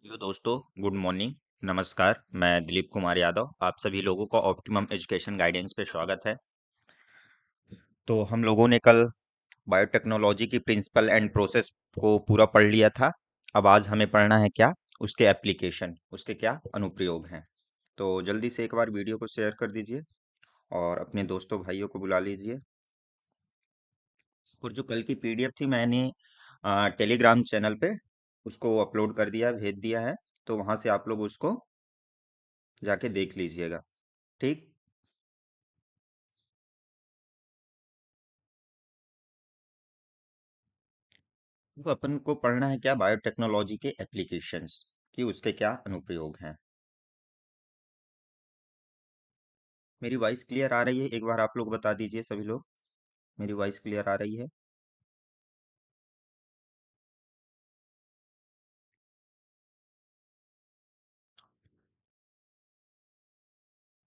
Hello दोस्तों, good morning. नमस्कार। मैं दिलीप कुमार यादव, आप सभी लोगों का ऑप्टिमम एजुकेशन गाइडेंस पे स्वागत है। तो हम लोगों ने कल बायोटेक्नोलॉजी की प्रिंसिपल एंड प्रोसेस को पूरा पढ़ लिया था। अब आज हमें पढ़ना है क्या, उसके एप्लीकेशन, उसके क्या अनुप्रयोग हैं। तो जल्दी से एक बार वीडियो को शेयर कर दीजिए और अपने दोस्तों भाइयों को बुला लीजिए। और जो कल की पीडीएफ थी, मैंने टेलीग्राम चैनल पे उसको अपलोड कर दिया, भेज दिया है। तो वहाँ से आप लोग उसको जाके देख लीजिएगा। ठीक। तो अपन को पढ़ना है क्या, बायोटेक्नोलॉजी के एप्लीकेशंस कि उसके क्या अनुप्रयोग हैं। मेरी वॉइस क्लियर आ रही है? एक बार आप लोग बता दीजिए सभी लोग, मेरी वॉइस क्लियर आ रही है?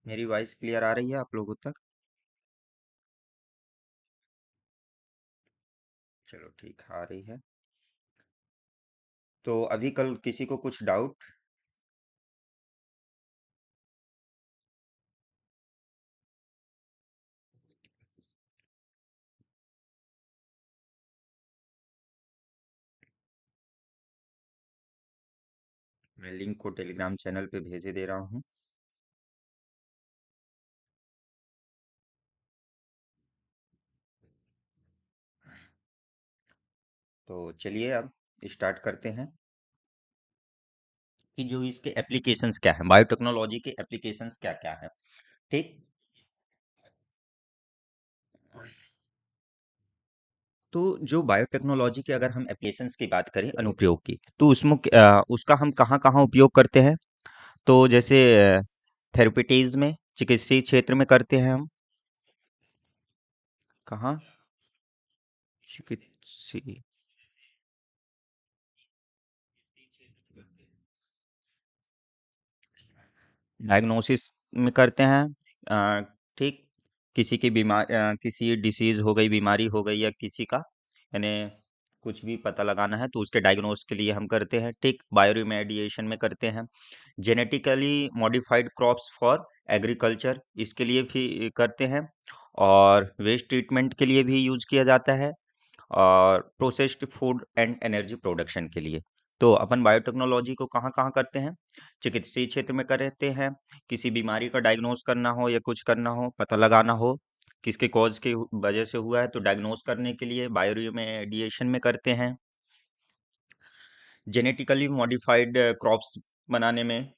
मेरी वॉइस क्लियर आ रही है आप लोगों तक? चलो ठीक, आ रही है। तो अभी कल किसी को कुछ डाउट? मैं लिंक को टेलीग्राम चैनल पे भेजे दे रहा हूँ। तो चलिए अब स्टार्ट करते हैं कि जो इसके एप्लीकेशंस क्या हैं, बायोटेक्नोलॉजी के एप्लीकेशंस क्या क्या हैं। ठीक। तो जो बायोटेक्नोलॉजी के अगर हम एप्लीकेशंस की बात करें, अनुप्रयोग की, तो उसमें उसका हम कहाँ कहाँ उपयोग करते हैं। तो जैसे थेरेपिटीज में, चिकित्सीय क्षेत्र में करते हैं हम। कहाँ? चिकित्सीय डायग्नोसिस में करते हैं। ठीक। किसी की किसी डिसीज हो गई, बीमारी हो गई, या किसी का यानी कुछ भी पता लगाना है तो उसके डायग्नोस के लिए हम करते हैं। ठीक। बायोरिमेडिएशन में करते हैं। Genetically modified crops for agriculture, इसके लिए भी करते हैं। और वेस्ट ट्रीटमेंट के लिए भी यूज किया जाता है। और processed food and energy production के लिए। तो अपन बायोटेक्नोलॉजी को कहाँ कहाँ करते हैं? चिकित्सीय क्षेत्र में करते हैं। किसी बीमारी का डायग्नोस करना हो या कुछ करना हो, पता लगाना हो किसके कॉज की वजह से हुआ है, तो डायग्नोस करने के लिए बायोरिमेडिएशन में करते हैं। जेनेटिकली मॉडिफाइड क्रॉप्स बनाने में,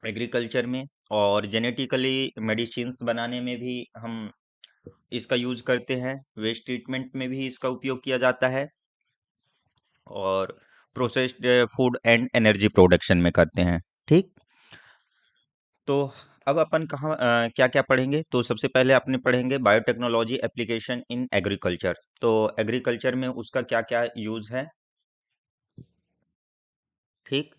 एग्रीकल्चर में। और जेनेटिकली मेडिसिन्स बनाने में भी हम इसका यूज करते हैं। वेस्ट ट्रीटमेंट में भी इसका उपयोग किया जाता है। और processed food and energy production में करते हैं। ठीक। तो अब अपन कहाँ क्या क्या पढ़ेंगे, तो सबसे पहले अपने पढ़ेंगे बायोटेक्नोलॉजी एप्लीकेशन इन एग्रीकल्चर। तो एग्रीकल्चर में उसका क्या क्या यूज है। ठीक।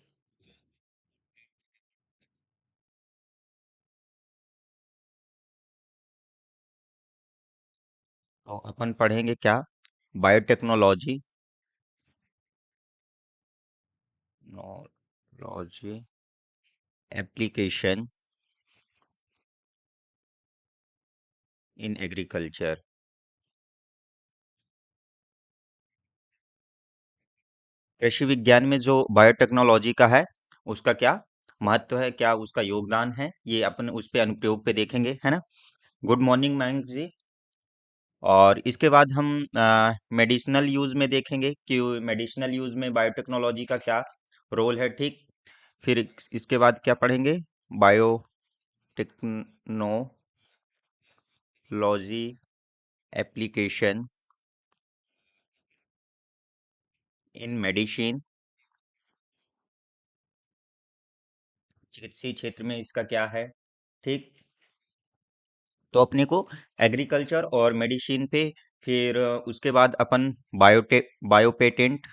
तो अपन पढ़ेंगे क्या, बायोटेक्नोलॉजी नॉलॉजी एप्लीकेशन इन एग्रीकल्चर। कृषि विज्ञान में जो बायोटेक्नोलॉजी का है, उसका क्या महत्व है, क्या उसका योगदान है, ये अपन उस पे अनुप्रयोग पे देखेंगे, है ना। गुड मॉर्निंग मयंक जी। और इसके बाद हम मेडिसिनल यूज में देखेंगे कि मेडिसिनल यूज में बायोटेक्नोलॉजी का क्या रोल है। ठीक। फिर इसके बाद क्या पढ़ेंगे, बायोटेक्नोलॉजी एप्लीकेशन इन मेडिसिन, चिकित्सीय क्षेत्र में इसका क्या है। ठीक। तो अपने को एग्रीकल्चर और मेडिसिन पे, फिर उसके बाद अपन बायोपेटेंट,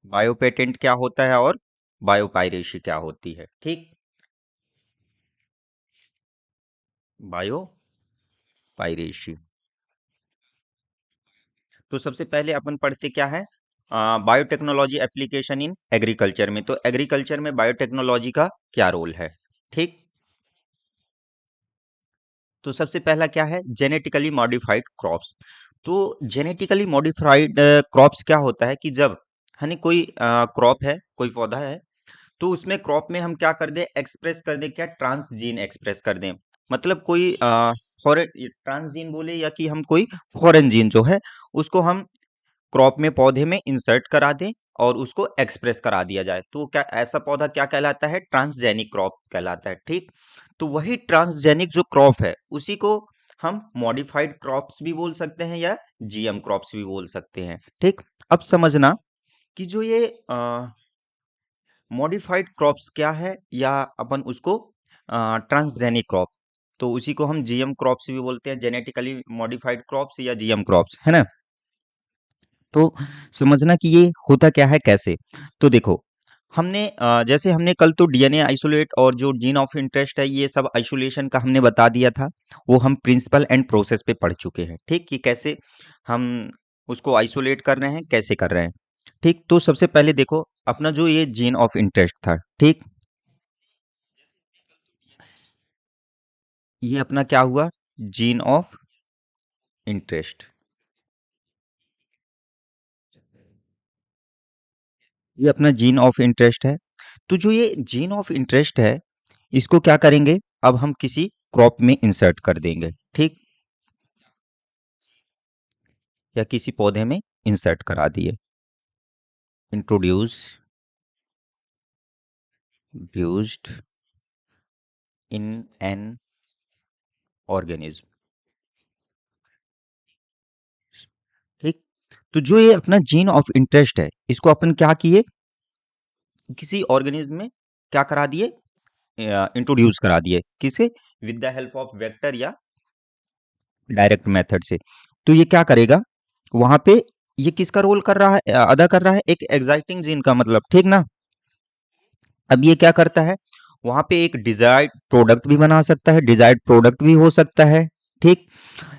बायोपेटेंट क्या होता है और बायोपायरेसी क्या होती है। ठीक। बायोपायरेसी। तो सबसे पहले अपन पढ़ते क्या है, बायोटेक्नोलॉजी एप्लीकेशन इन एग्रीकल्चर में, तो एग्रीकल्चर में बायोटेक्नोलॉजी का क्या रोल है। ठीक, तो सबसे पहला क्या है, जेनेटिकली मॉडिफाइड क्रॉप्स। तो जेनेटिकली मॉडिफाइड क्रॉप्स क्या होता है कि जब यानी कोई क्रॉप है, कोई पौधा है, तो उसमें क्रॉप में हम क्या कर दें, एक्सप्रेस कर दें, क्या ट्रांसजीन एक्सप्रेस कर दें। मतलब कोई फॉरेन ट्रांसजीन बोले या कि हम कोई फॉरेन जीन जो है उसको हम क्रॉप में पौधे में इंसर्ट करा दें और उसको एक्सप्रेस करा दिया जाए, तो क्या ऐसा पौधा क्या कहलाता है, ट्रांसजेनिक क्रॉप कहलाता है। ठीक, तो वही ट्रांसजेनिक जो क्रॉप है उसी को हम मॉडिफाइड क्रॉप्स भी बोल सकते हैं या जीएम क्रॉप्स भी बोल सकते हैं। ठीक, अब समझना कि जो ये मॉडिफाइड क्रॉप्स क्या है या अपन उसको ट्रांसजेनिक क्रॉप, तो उसी को हम जीएम क्रॉप्स भी बोलते हैं, जेनेटिकली मॉडिफाइड क्रॉप्स या जीएम क्रॉप्स, है ना। तो समझना कि ये होता क्या है कैसे। तो देखो, हमने जैसे हमने कल तो डीएनए आइसोलेट और जो जीन ऑफ इंटरेस्ट है ये सब आइसोलेशन का हमने बता दिया था, वो हम प्रिंसिपल एंड प्रोसेस पे पढ़ चुके हैं। ठीक, कि कैसे हम उसको आइसोलेट कर रहे हैं, कैसे कर रहे हैं। ठीक, तो सबसे पहले देखो अपना जो ये जीन ऑफ इंटरेस्ट था, ठीक, ये अपना क्या हुआ, जीन ऑफ इंटरेस्ट। ये अपना जीन ऑफ इंटरेस्ट है। तो जो ये जीन ऑफ इंटरेस्ट है इसको क्या करेंगे, अब हम किसी क्रॉप में इंसर्ट कर देंगे। ठीक, या किसी पौधे में इंसर्ट करा दिए, इंट्रोड्यूस ड्यूस्ड इन एन ऑर्गेनिज्म। ठीक, तो जो ये अपना जीन ऑफ इंटरेस्ट है इसको अपन क्या किए, किसी ऑर्गेनिज्म में क्या करा दिए, इंट्रोड्यूस करा दिए, किसे, with the help of vector या डायरेक्ट मेथड से। तो ये क्या करेगा वहां पे, ये किसका रोल कर रहा है, अदा कर रहा है, एक एक्साइटिंग जीन का, मतलब ठीक ना। अब ये क्या करता है, वहां पे एक डिजायर्ड प्रोडक्ट भी बना सकता है, डिजायर्ड प्रोडक्ट भी हो सकता है। ठीक,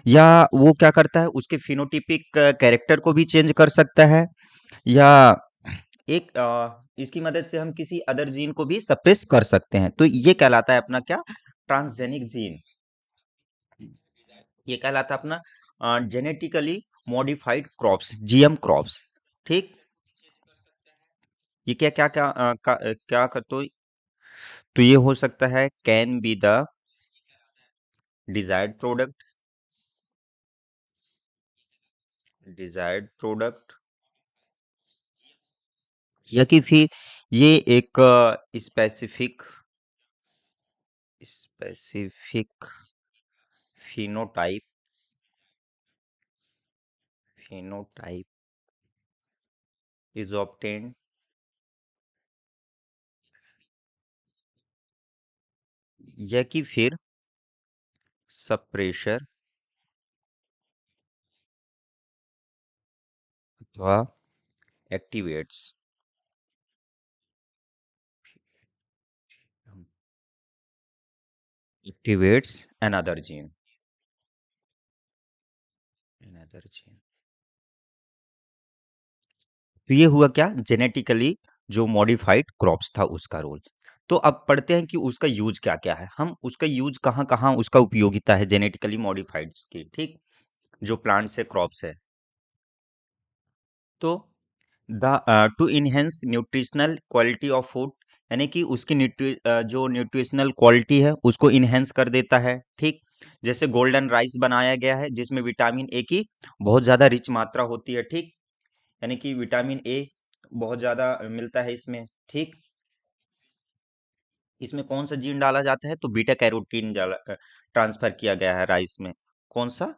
या वो क्या करता है, उसके फिनोटिपिक कैरेक्टर को भी चेंज कर सकता है, या एक इसकी मदद से हम किसी अदर जीन को भी सप्रेस कर सकते हैं। तो ये कहलाता है अपना क्या, ट्रांसजेनिक जीन। ये कहलाता है अपना genetically modified crops, GM crops. ठीक, ये क्या क्या क्या क्या कर, तो ये हो सकता है, can be the desired product, desired product, या कि फिर ये एक specific specific phenotype, phenotype is obtained, या कि फिर सप्रेशर अथवा activates, activates another gene, another gene. तो ये हुआ क्या, जेनेटिकली जो मॉडिफाइड क्रॉप्स था उसका रोल। तो अब पढ़ते हैं कि उसका यूज क्या क्या है, हम उसका यूज कहाँ कहाँ उसका उपयोगिता है जेनेटिकली मॉडिफाइड्स की। ठीक, जो प्लांट्स है, क्रॉप्स है, तो the two enhance nutritional quality of food, यानी कि उसकी जो न्यूट्रिशनल क्वालिटी है उसको इनहेंस कर देता है। ठीक, जैसे गोल्डन राइस बनाया गया है जिसमें विटामिन ए की बहुत ज़्यादा रिच मात्रा होती है। ठीक, यानी कि विटामिन ए बहुत ज़्यादा मिलता है इसमें। ठीक, इसमें कौन सा जीन डाला जाता है, तो बीटा कैरोटीन ट्रांसफर किया गया है राइस में। कौन सा,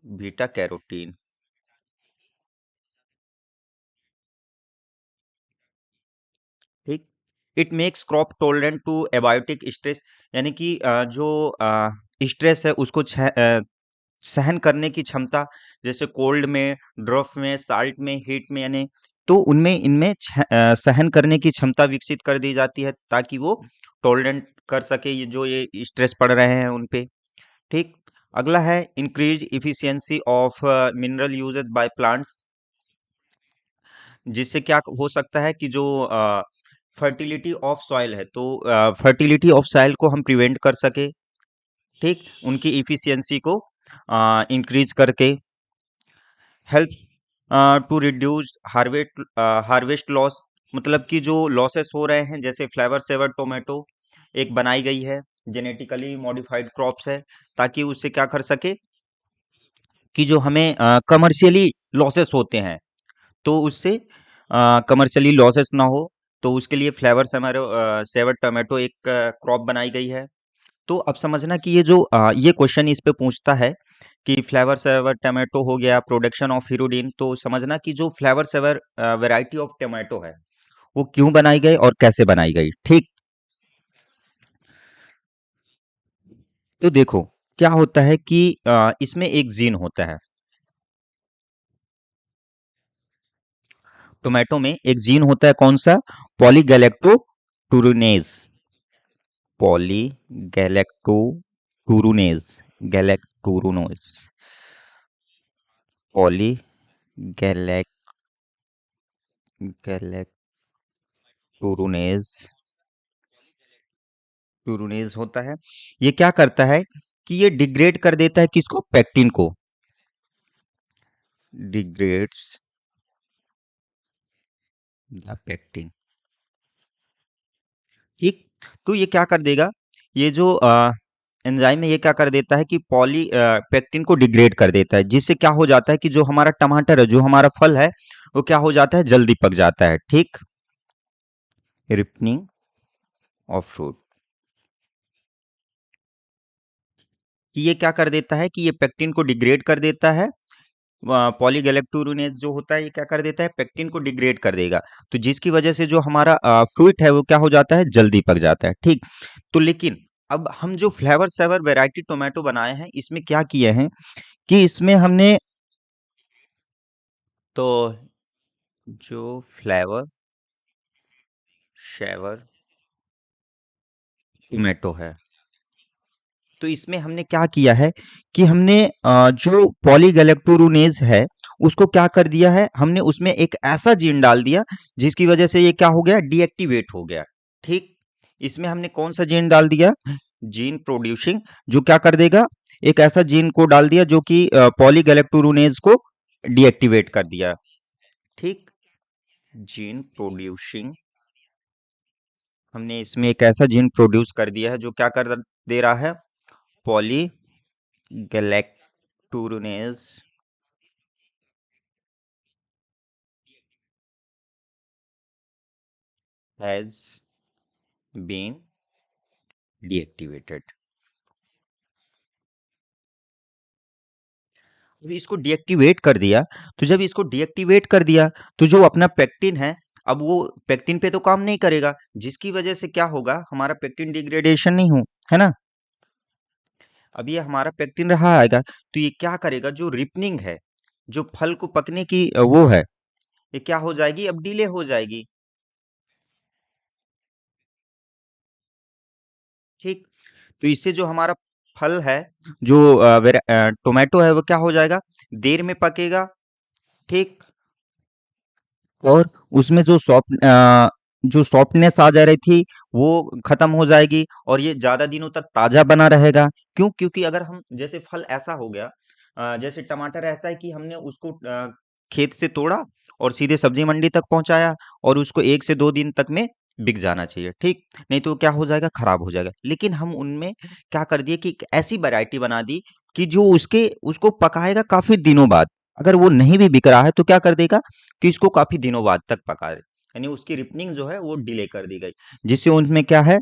बीटा कैरोटीन। ठीक, it makes crop tolerant to abiotic stress, यानी कि जो स्ट्रेस है उसको सहन करने की क्षमता, जैसे कोल्ड में, ड्रफ में, साल्ट में, हीट में, यानी तो उनमें इनमें सहन करने की क्षमता विकसित कर दी जाती है ताकि वो टोलरेंट कर सके ये जो ये स्ट्रेस पड़ रहे हैं उन पे। ठीक, अगला है increase efficiency of mineral usages by plants, जिससे क्या हो सकता है कि जो फर्टिलिटी ऑफ सॉइल है, तो फर्टिलिटी ऑफ सॉइल को हम प्रिवेंट कर सके, ठीक, उनकी इफिशियंसी को इंक्रीज करके, help to reduce harvest loss, मतलब कि जो लॉसेस हो रहे हैं, जैसे फ्लेवर सेवर टोमेटो एक बनाई गई है, जेनेटिकली मॉडिफाइड क्रॉप्स है, ताकि उससे क्या कर सके कि जो हमें कमर्शियली लॉसेस होते हैं, तो उससे कमर्शियली लॉसेस ना हो, तो उसके लिए फ्लेवर सेवर टोमेटो एक क्रॉप बनाई गई है। तो अब समझना कि ये जो ये क्वेश्चन इस पे पूछता है कि फ्लेवर सेवर टोमेटो हो गया, प्रोडक्शन ऑफ हीरोडिन, तो समझना कि जो flavour saver variety of tomato है, वो क्यों बनाई गई और कैसे बनाई गई, ठीक। तो देखो क्या होता है कि इसमें एक जीन होता है, टोमेटो में एक जीन होता है, कौन सा? पॉलीगैलेक्टोटूरिनेज, पॉलीगैलेक्टोटूरुनेज, गैलेक्टूरुनोज, पॉलीगैलेक्टूरुनेज, टूरुनेज होता है। ये क्या करता है कि ये डिग्रेड कर देता है किसको? पेक्टिन को, डिग्रेड्स द पेक्टिन, ठीक। तो ये क्या कर देगा, ये जो एंजाइम है, ये क्या कर देता है कि पेक्टिन को डिग्रेड कर देता है, जिससे क्या हो जाता है कि जो हमारा टमाटर है, जो हमारा फल है, वो क्या हो जाता है? जल्दी पक जाता है, ठीक। रिपनिंग ऑफ फ्रूट, कि ये क्या कर देता है कि ये पेक्टिन को डिग्रेड कर देता है, पॉलीगैलेक्टोरुनेज जो होता है, ये क्या कर देता है? पेक्टिन को डिग्रेड कर देगा, तो जिसकी वजह से जो हमारा फ्रूट है, वो क्या हो जाता है? जल्दी पक जाता है, ठीक। तो लेकिन अब हम जो फ्लेवर सेवर वैरायटी टोमेटो बनाए हैं, इसमें क्या किए हैं कि इसमें हमने, तो जो फ्लेवर सेवर टोमेटो है, तो इसमें हमने क्या किया है कि हमने जो पॉलीगैलेक्टोरुनेज है, उसको क्या कर दिया है, हमने उसमें एक ऐसा जीन डाल दिया जिसकी वजह से ये क्या हो गया? डीएक्टिवेट हो गया, ठीक। इसमें हमने कौन सा जीन डाल दिया? जीन प्रोड्यूसिंग, जो क्या कर देगा? एक ऐसा जीन को डाल दिया जो कि पॉलीगैलेक्टोरुनेज को डीएक्टिवेट कर दिया, ठीक। जीन प्रोड्यूसिंग, हमने इसमें एक ऐसा जीन प्रोड्यूस कर दिया है जो क्या कर दे रहा है? पॉलीगैलेक्टोरुनेज has been deactivated। अभी इसको डीएक्टिवेट कर दिया, तो जब इसको डीएक्टिवेट कर दिया, तो जो अपना पेक्टिन है, अब वो पेक्टिन पे तो काम नहीं करेगा, जिसकी वजह से क्या होगा? हमारा पेक्टिन डिग्रेडेशन नहीं हो, है ना। अब ये हमारा पेक्टिन रहा आएगा, तो ये क्या करेगा? जो रिपनिंग है, जो फल को पकने की वो है, ये क्या हो जाएगी? अब डिले हो जाएगी, ठीक। तो इससे जो हमारा फल है, जो टोमेटो है, वो क्या हो जाएगा? देर में पकेगा, ठीक। और उसमें जो सॉफ्टनेस आ जा रही थी, वो खत्म हो जाएगी, और ये ज्यादा दिनों तक ताजा बना रहेगा। क्यों? क्योंकि अगर हम, जैसे फल ऐसा हो गया, जैसे टमाटर ऐसा है कि हमने उसको खेत से तोड़ा और सीधे सब्जी मंडी तक पहुंचाया, और उसको 1 से 2 दिन तक में बिक जाना चाहिए, ठीक। नहीं तो क्या हो जाएगा? खराब हो जाएगा। लेकिन हम उनमें क्या कर दिए कि एक ऐसी वैरायटी बना दी कि जो उसको पकाएगा काफी दिनों बाद। अगर वो नहीं भी बिक रहा है, तो क्या कर देगा कि इसको काफी दिनों बाद तक पकाए, यानी उसकी रिपनिंग जो है वो डिले कर दी गई, जिससे उनमें क्या है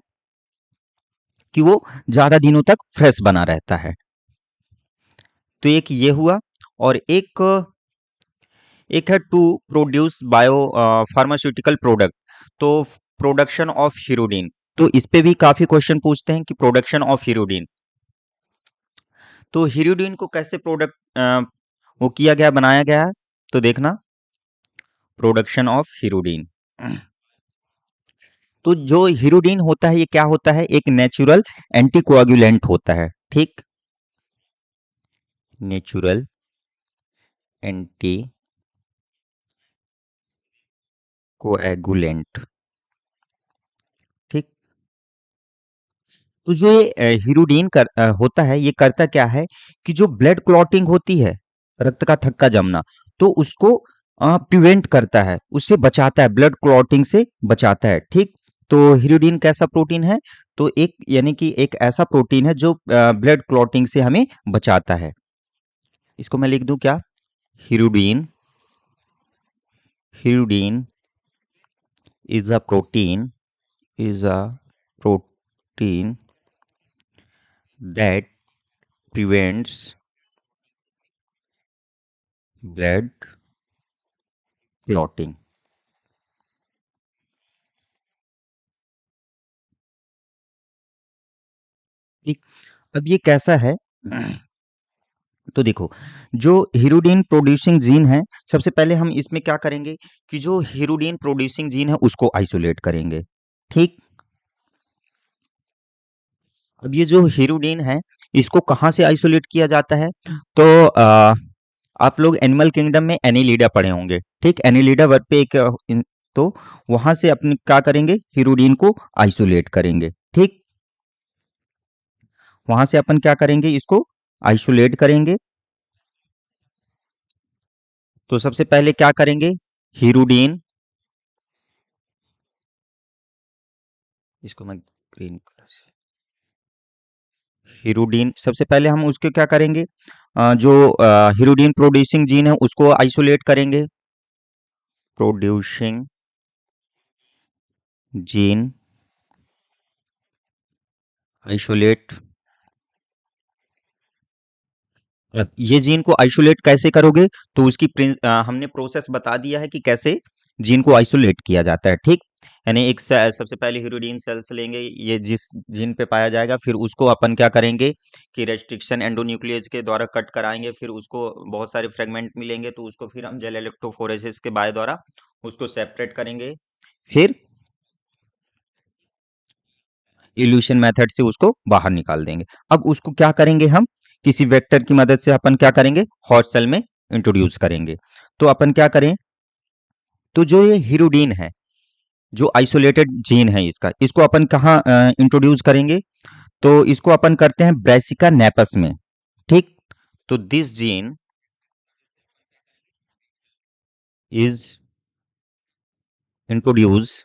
कि वो ज्यादा दिनों तक फ्रेश बना रहता है। तो एक ये हुआ, और एक है to produce biopharmaceutical product, तो प्रोडक्शन ऑफ हीरोडिन, तो इस पे भी काफी क्वेश्चन पूछते हैं कि प्रोडक्शन ऑफ हीरोडिन, तो हीरोडिन को कैसे वो किया गया, बनाया गया है, तो देखना, प्रोडक्शन ऑफ हीरोडिन। तो जो हीरोडिन होता है, ये क्या होता है? एक नेचुरल एंटीकोआगुलेंट होता है, ठीक। Natural anti coagulant. ठीक। तो जो ये हीरोडीन होता है, ये करता क्या है कि जो ब्लड क्लॉटिंग होती है, रक्त का थक्का जमना, तो उसको प्रिवेंट करता है, उससे बचाता है, ब्लड क्लॉटिंग से बचाता है। ठीक। तो हीरोडीन कैसा प्रोटीन है? तो एक यानी कि एक ऐसा प्रोटीन है जो ब्लड क्लॉटिंग से हमें बचाता है। इसको मैं लिख दूं क्या? हीरोडीन, हीरोडीन is a protein, is a protein that prevents blood clotting। ठीक। अब ये कैसा है? तो देखो, जो हीरोडीन प्रोड्यूसिंग जीन है, सबसे पहले हम इसमें क्या करेंगे कि जो हीरोडीन प्रोड्यूसिंग जीन है उसको आइसोलेट करेंगे। ठीक। अब ये जो हीरोडीन है, इसको कहाँ से आइसोलेट किया जाता है? तो आप लोग एनिमल किंगडम में एनीलिडा पढ़े होंगे। ठीक। एनीलिडा वर्ग पे एक तो वहां से अपने क्या करेंगे, हीरोडीन को आइसोलेट करेंगे। ठीक। वहां से अपन क्या करेंगे, इसको आइसोलेट करेंगे। तो सबसे पहले क्या करेंगे, हीरोडीन, इसको मैं ग्रीन कलर से, हीरोडीन सबसे पहले हम उसके क्या करेंगे, जो हीरोडीन प्रोड्यूसिंग जीन है उसको आइसोलेट करेंगे। Producing gene isolate. अब ये जीन को आइसोलेट कैसे करोगे? तो उसकी हमने प्रोसेस बता दिया है कि कैसे जीन को आइसोलेट किया जाता है। ठीक। यानी एक सबसे पहले हीरोडीन सेल्स लेंगे, ये जिस जीन पे पाया जाएगा, फिर उसको अपन क्या करेंगे कि रेस्ट्रिक्शन एंडोन्यूक्लियस के द्वारा कट कराएंगे, फिर उसको बहुत सारे फ्रेगमेंट मिलेंगे, तो उसको फिर हम जेल इलेक्ट्रोफोरेसिस के बाय द्वारा उसको सेपरेट करेंगे, फिर इल्यूशन मेथड से उसको बाहर निकाल देंगे। अब उसको क्या करेंगे हम, किसी वेक्टर की मदद से अपन क्या करेंगे, हॉट सेल में इंट्रोड्यूस करेंगे। तो अपन क्या करें, तो जो ये हीरोडीन है, जो आइसोलेटेड जीन है इसका, इसको अपन कहाँ इंट्रोड्यूस करेंगे? तो इसको अपन करते हैं ब्रेसिका नेपस में। ठीक। तो this gene is introduce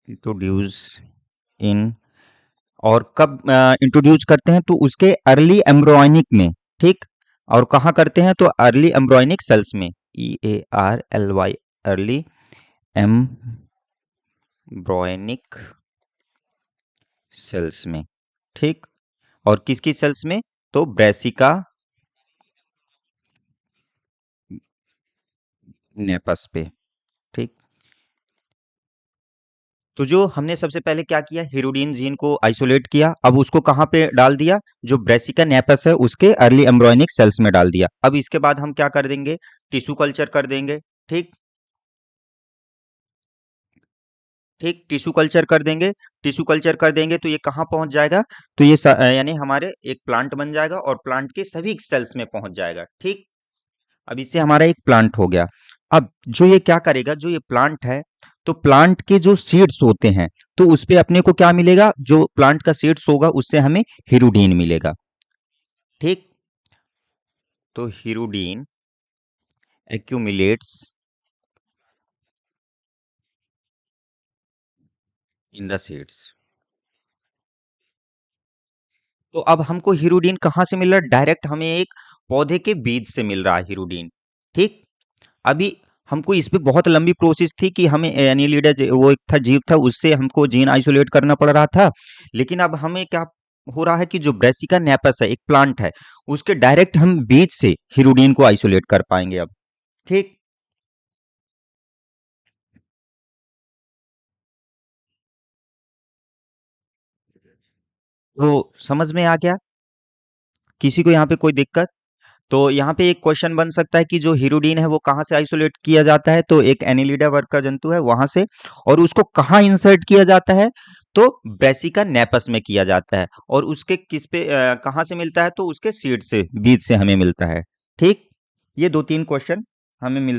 introduce इन, और कब इंट्रोड्यूस करते हैं? तो उसके अर्ली एम्ब्रोयनिक में। ठीक। और कहाँ करते हैं? तो अर्ली एम्ब्रोयनिक सेल्स में, EARLY, अर्ली एम्ब्रोयनिक सेल्स में। ठीक। और किसकी सेल्स में? तो ब्रेसिका नेपस पे। ठीक। तो जो हमने सबसे पहले क्या किया, हीरोडीन जीन को आइसोलेट किया, अब उसको कहाँ पे डाल दिया, जो ब्रेसिका नेपस है उसके अर्ली एम्ब्रोयनिक सेल्स में डाल दिया। अब इसके बाद हम क्या कर देंगे, टिश्यू कल्चर कर देंगे। ठीक। ठीक। टिश्यू कल्चर कर देंगे। टिश्यू कल्चर कर देंगे तो ये कहाँ पहुंच जाएगा, तो ये यानी हमारे एक प्लांट बन जाएगा और प्लांट के सभी सेल्स में पहुंच जाएगा। ठीक। अब इससे हमारा एक प्लांट हो गया। अब जो ये क्या करेगा, जो ये प्लांट है, तो प्लांट के जो सीड्स होते हैं, तो उस पे अपने को क्या मिलेगा, जो प्लांट का सीड्स होगा उससे हमें हीरोडीन मिलेगा। ठीक। तो हीरोडीन एक्यूमुलेट्स इन द सीड्स। तो अब हमको हीरोडीन कहाँ से मिल रहा है? डायरेक्ट हमें एक पौधे के बीज से मिल रहा है हीरोडीन। ठीक। अभी हमको इस पे बहुत लंबी प्रोसेस थी कि हमें एनिलिडा वो एक था जीव था, उससे हमको जीन आइसोलेट करना पड़ रहा था। लेकिन अब हमें क्या हो रहा है कि जो ब्रेसिका नेपस है, एक प्लांट है, उसके डायरेक्ट हम बीज से हीरोडीन को आइसोलेट कर पाएंगे अब। ठीक। तो समझ में आ गया? किसी को यहाँ पे कोई दिक्कत? तो यहाँ पे एक क्वेश्चन बन सकता है कि जो हीरोडीन है वो कहाँ से आइसोलेट किया जाता है? तो एक एनिलिडा वर्ग का जंतु है वहां से। और उसको कहाँ इंसर्ट किया जाता है? तो ब्रेसिका नेपस में किया जाता है। और उसके किस पे कहाँ से मिलता है? तो उसके सीड से, बीज से हमें मिलता है। ठीक। ये दो तीन क्वेश्चन हमें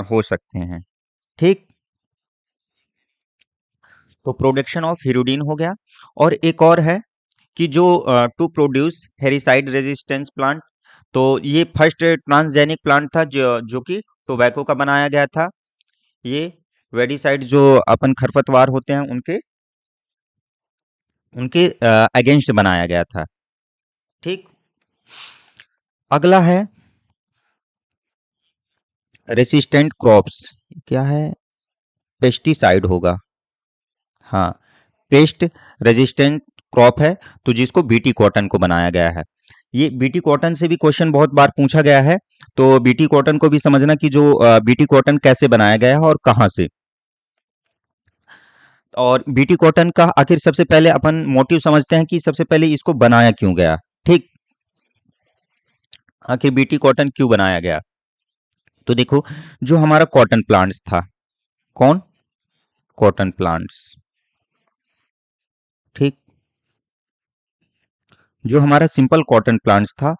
हो सकते हैं। ठीक। तो प्रोडक्शन ऑफ हिरुडिन हो गया। और एक और है कि जो टू प्रोड्यूस हेरिसाइड रेजिस्टेंस प्लांट, तो ये फर्स्ट ट्रांसजेनिक प्लांट था जो कि टोबैको का बनाया गया था। ये वेडिसाइड जो अपन खरपतवार होते हैं उनके उनके अगेंस्ट बनाया गया था। ठीक। अगला है रेसिस्टेंट क्रॉप्स। क्या है? पेस्टिसाइड होगा। हाँ, पेस्ट रेजिस्टेंट क्रॉप है, तो जिसको बीटी कॉटन को बनाया गया है। ये बीटी कॉटन से भी क्वेश्चन बहुत बार पूछा गया है, तो बीटी कॉटन को भी समझना कि जो बीटी कॉटन कैसे बनाया गया है और कहाँ से। और बीटी कॉटन का आखिर सबसे पहले अपन मोटिव समझते हैं कि सबसे पहले इसको बनाया क्यों गया। ठीक। आखिर बीटी कॉटन क्यों बनाया गया? तो देखो, जो हमारा कॉटन प्लांट्स था, कौन? Cotton plants. ठीक। जो हमारा सिंपल कॉटन प्लांट्स था,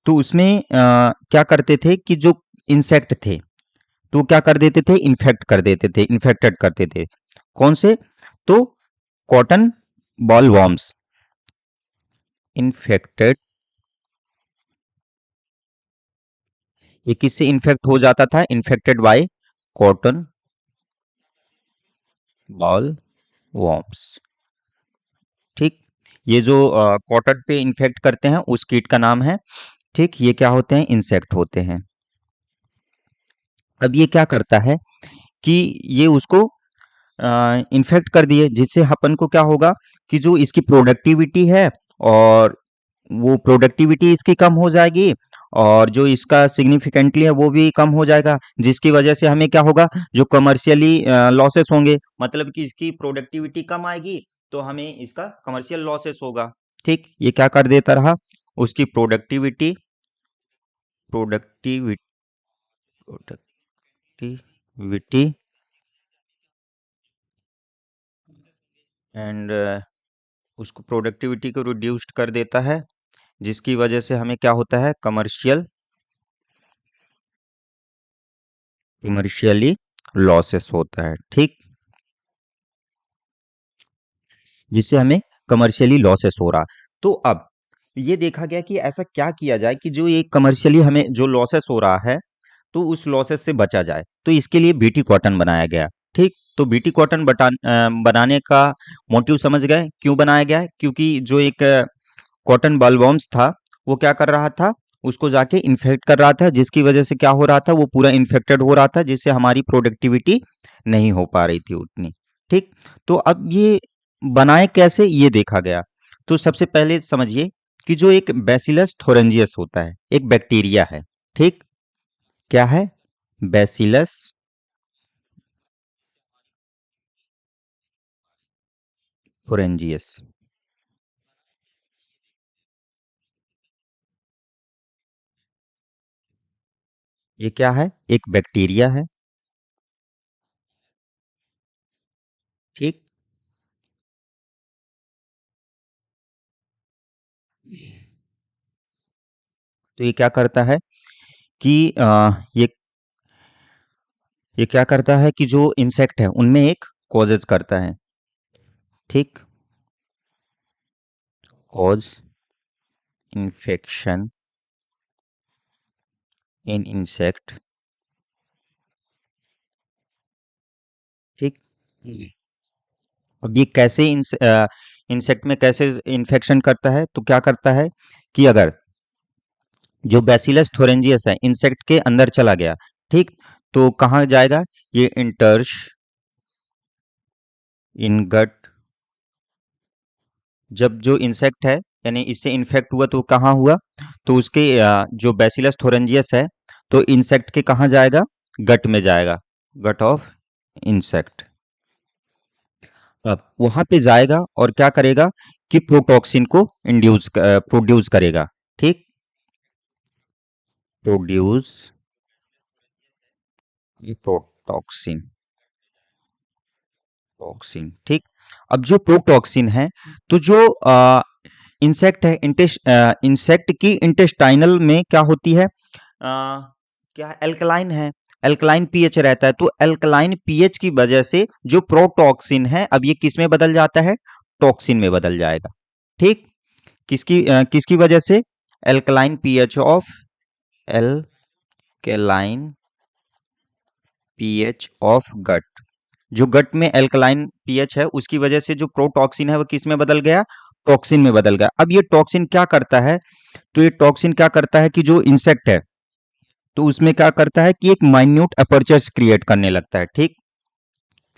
तो उसमें क्या करते थे कि जो इंसेक्ट थे, तो क्या कर देते थे? इन्फेक्ट कर देते थे, इन्फेक्टेड करते थे। कौन से? तो कॉटन बॉल वॉर्म्स इन्फेक्टेड। ये किससे इन्फेक्ट हो जाता था? Infected by cotton ball worms. ठीक। ये जो कॉटन पे इन्फेक्ट करते हैं उस कीट का नाम है। ठीक। ये क्या होते हैं? इंसेक्ट होते हैं। अब ये क्या करता है कि ये उसको इन्फेक्ट कर दिए, जिससे अपन को क्या होगा कि जो इसकी प्रोडक्टिविटी है, और वो प्रोडक्टिविटी इसकी कम हो जाएगी, और जो इसका सिग्निफिकेंटली है वो भी कम हो जाएगा, जिसकी वजह से हमें क्या होगा? जो कमर्शियली लॉसेस होंगे, मतलब कि इसकी प्रोडक्टिविटी कम आएगी, तो हमें इसका कमर्शियल लॉसेस होगा। ठीक। ये क्या कर देता रहा? उसकी प्रोडक्टिविटी प्रोडक्टिविटी प्रोडक्टिविटी एंड उसको प्रोडक्टिविटी को रिड्यूस्ड कर देता है, जिसकी वजह से हमें क्या होता है? कमर्शियली लॉसेस होता है। ठीक। जिससे हमें कमर्शियली लॉसेस हो रहा। तो अब ये देखा गया कि ऐसा क्या किया जाए कि जो ये कमर्शियली हमें जो लॉसेस हो रहा है, तो उस लॉसेस से बचा जाए। तो इसके लिए बीटी कॉटन बनाया गया। ठीक। तो बीटी कॉटन बनाने का मोटिव समझ गए क्यों बनाया गया है? क्योंकि जो एक कॉटन बॉलवर्म्स था, वो क्या कर रहा था? उसको जाके इन्फेक्ट कर रहा था, जिसकी वजह से क्या हो रहा था? वो पूरा इन्फेक्टेड हो रहा था, जिससे हमारी प्रोडक्टिविटी नहीं हो पा रही थी उतनी। ठीक। तो अब ये बनाए कैसे, ये देखा गया। तो सबसे पहले समझिए कि जो एक बैसिलस थोरेंजियस होता है, एक बैक्टीरिया है। ठीक। क्या है? बैसिलस थोरेंजियस। ये क्या है? एक बैक्टीरिया है। ठीक। तो ये क्या करता है कि ये क्या करता है कि जो इंसेक्ट है उनमें एक कॉजेज करता है। ठीक। Cause infection in insect. ठीक। अब ये कैसे इंसेक्ट में कैसे इन्फेक्शन करता है? तो क्या करता है कि अगर जो बैसिलस थोरेंजियस है इंसेक्ट के अंदर चला गया, ठीक, तो कहाँ जाएगा? ये इंटर्स इन गट। जब जो इंसेक्ट है यानी इससे इन्फेक्ट हुआ तो कहाँ हुआ? तो उसके जो बैसिलस थोरेंजियस है, तो इंसेक्ट के कहाँ जाएगा? गट में जाएगा। Gut of insect. अब वहां पे जाएगा और क्या करेगा कि प्रोटॉक्सिन को प्रोड्यूस करेगा। ठीक। Produce protoxin toxin. ठीक। अब जो प्रोटॉक्सिन है, तो जो इंसेक्ट है, इंसेक्ट की इंटेस्टाइनल में क्या होती है? क्या एल्कलाइन है, अल्कलाइन पीएच रहता है, तो अल्कलाइन पीएच की वजह से जो प्रोटॉक्सिन है अब ये किस में बदल जाता है, टॉक्सिन में बदल जाएगा। ठीक, किसकी वजह से, alkaline pH of, alkaline pH of gut, जो गट में एल्कलाइन पीएच है उसकी वजह से जो प्रोटॉक्सिन है वो किस में बदल गया, टॉक्सिन में बदल गया। अब ये टॉक्सिन क्या करता है, तो ये टॉक्सिन क्या करता है कि जो इंसेक्ट है तो उसमें क्या करता है कि एक माइन्यूट अपर्चर्स क्रिएट करने लगता है। ठीक,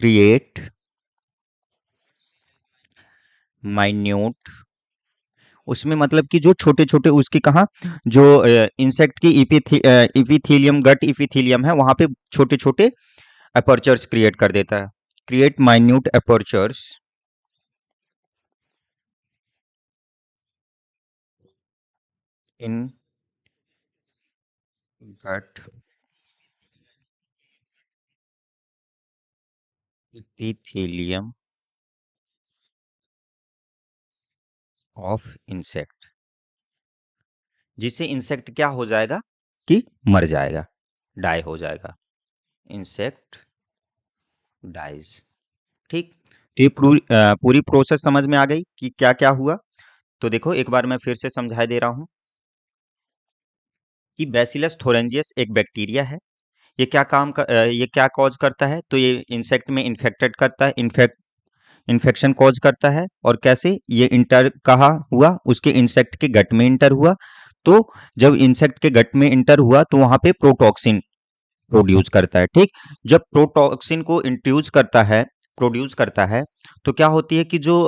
क्रिएट माइन्यूट, उसमें मतलब कि जो छोटे छोटे उसकी कहा जो इंसेक्ट की इपिथीलियम, गट इपिथीलियम है वहां पे छोटे छोटे अपर्चर्स क्रिएट कर देता है। Create minute apertures in gut epithelium of insect, जिससे इंसेक्ट क्या हो जाएगा कि मर जाएगा, डाई हो जाएगा, इंसेक्ट डाइज। ठीक, तो ये पूरी प्रोसेस समझ में आ गई कि क्या क्या हुआ। तो देखो एक बार मैं फिर से समझा दे रहा हूं कि बैसिलस थोरेंजियस एक बैक्टीरिया है। ये क्या कॉज करता है, तो ये इंसेक्ट में इन्फेक्टेड करता है, इन्फेक्शन कॉज करता है। और कैसे, ये इंटर कहाँ हुआ, उसके इंसेक्ट के गट में इंटर हुआ। तो जब इंसेक्ट के गट में इंटर हुआ तो वहां पे प्रोटॉक्सिन प्रोड्यूस करता है। ठीक, जब प्रोटॉक्सिन को इंट्यूज करता है, प्रोड्यूस करता है, तो क्या होती है कि जो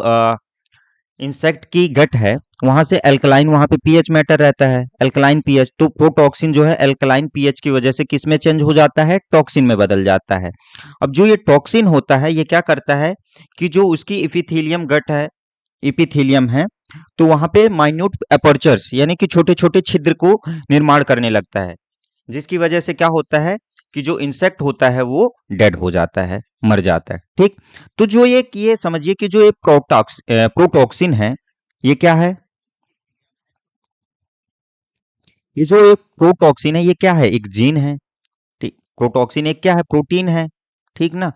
इंसेक्ट की गट है वहां से अल्कलाइन, वहां पे पीएच मैटर रहता है, अल्कलाइन पीएच, तो प्रोटॉक्सिन जो है अल्कलाइन पीएच की वजह से किस में चेंज हो जाता है, टॉक्सिन में बदल जाता है। अब जो ये टॉक्सिन होता है ये क्या करता है कि जो उसकी इपिथीलियम गट है, इपिथीलियम है, तो वहां पे माइन्यूट अपर्चर्स यानी कि छोटे छोटे छिद्र को निर्माण करने लगता है, जिसकी वजह से क्या होता है कि जो इंसेक्ट होता है वो डेड हो जाता है, मर जाता है। ठीक, तो जो ये समझिए कि जो ये प्रोटॉक्सिन है ये क्या है, ये जो एक प्रोटॉक्सिन है ये क्या है, एक जीन है। ठीक, प्रोटॉक्सिन एक क्या है, प्रोटीन है। ठीक ना,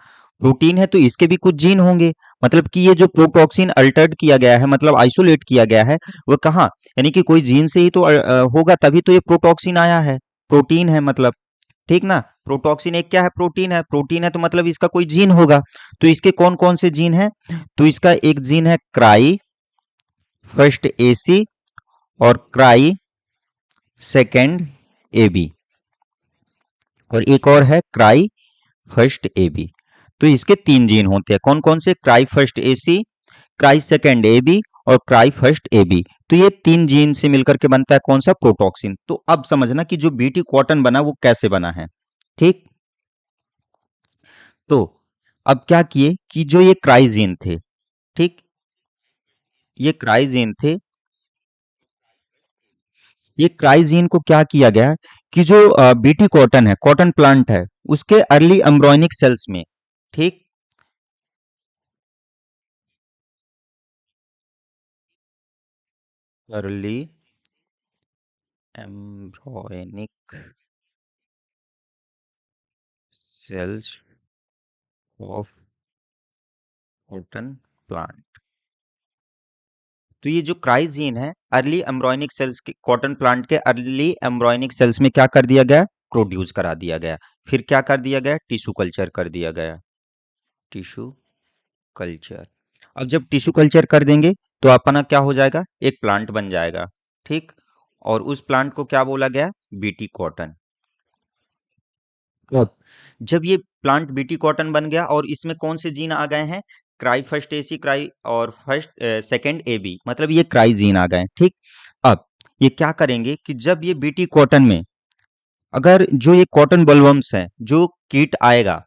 प्रोटीन है तो इसके भी कुछ जीन होंगे। मतलब कि ये जो प्रोटॉक्सिन अल्टर्ड किया गया है, मतलब आइसोलेट किया गया है, वो कहाँ, यानी कि कोई जीन से ही तो होगा, तभी तो ये प्रोटॉक्सिन आया है, प्रोटीन है मतलब। ठीक ना, प्रोटॉक्सिन एक क्या है, प्रोटीन है, प्रोटीन है तो मतलब इसका कोई जीन होगा। तो इसके कौन कौन से जीन है, तो इसका एक जीन है क्राई फर्स्ट एसी और क्राई सेकेंड एबी, और एक और है क्राई फर्स्ट एबी। तो इसके तीन जीन होते हैं, कौन कौन से, cry first AC, cry second AB और क्राई फर्स्ट एबी। तो ये तीन जीन से मिलकर के बनता है कौन सा, प्रोटॉक्सिन। तो अब समझना कि जो बीटी कॉटन बना वो कैसे बना है। ठीक, तो अब क्या किए कि जो ये क्राइजीन थे, ठीक, ये क्राइजीन थे, ये क्राइजीन को क्या किया गया कि जो बीटी कॉटन है, कॉटन प्लांट है, उसके अर्ली एम्ब्रॉयनिक सेल्स में, ठीक, early embryonic cells of cotton plant, तो ये जो क्राइजीन है अर्ली एम्ब्रॉयनिक सेल्स के, कॉटन प्लांट के अर्ली एम्ब्रॉयनिक सेल्स में क्या कर दिया गया, प्रोड्यूस करा दिया गया। फिर क्या कर दिया गया, टिश्यू कल्चर कर दिया गया, टिश्यू कल्चर। अब जब टिश्यू कल्चर कर देंगे तो अपना क्या हो जाएगा, एक प्लांट बन जाएगा। ठीक, और उस प्लांट को क्या बोला गया, बीटी कॉटन। अब जब ये प्लांट बीटी कॉटन बन गया और इसमें कौन से जीन आ गए हैं, क्राई फर्स्ट एसी, क्राई और फर्स्ट सेकेंड ए बी, मतलब ये क्राई जीन आ गए। ठीक, अब ये क्या करेंगे कि जब ये बीटी कॉटन में अगर जो ये कॉटन बॉलवर्म्स है, जो कीट आएगा,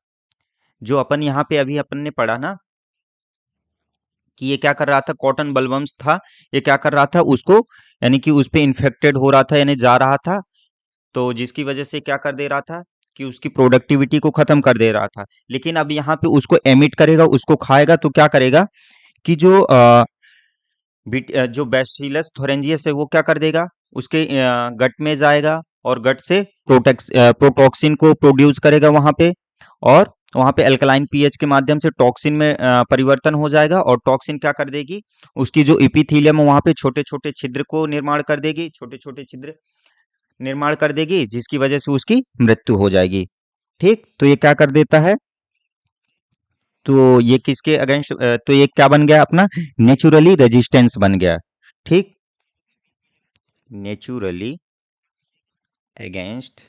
जो अपन यहाँ पे अभी अपन ने पढ़ा ना कि ये क्या कर रहा था, कॉटन बॉलवर्म्स था, ये क्या कर रहा था उसको, यानी कि उस पे इन्फेक्टेड हो रहा था, यानी जा रहा था, तो जिसकी वजह से क्या कर दे रहा था कि उसकी प्रोडक्टिविटी को खत्म कर दे रहा था। लेकिन अब यहाँ पे उसको एमिट करेगा, उसको खाएगा, तो क्या करेगा कि जो जो बैसिलस थोरेंजियस है वो क्या कर देगा, उसके गट में जाएगा और गट से प्रोटॉक्सिन को प्रोड्यूस करेगा वहां पे, और वहां पे अल्कलाइन पीएच के माध्यम से टॉक्सिन में परिवर्तन हो जाएगा, और टॉक्सिन क्या कर देगी, उसकी जो इपिथीलियम है वहां पे छोटे छोटे छिद्र को निर्माण कर देगी, छोटे छोटे छिद्र निर्माण कर देगी, जिसकी वजह से उसकी मृत्यु हो जाएगी। ठीक, तो ये क्या कर देता है, तो ये किसके अगेंस्ट, तो ये क्या बन गया अपना, नेचुरली रेजिस्टेंस बन गया। ठीक, नेचुरली अगेंस्ट,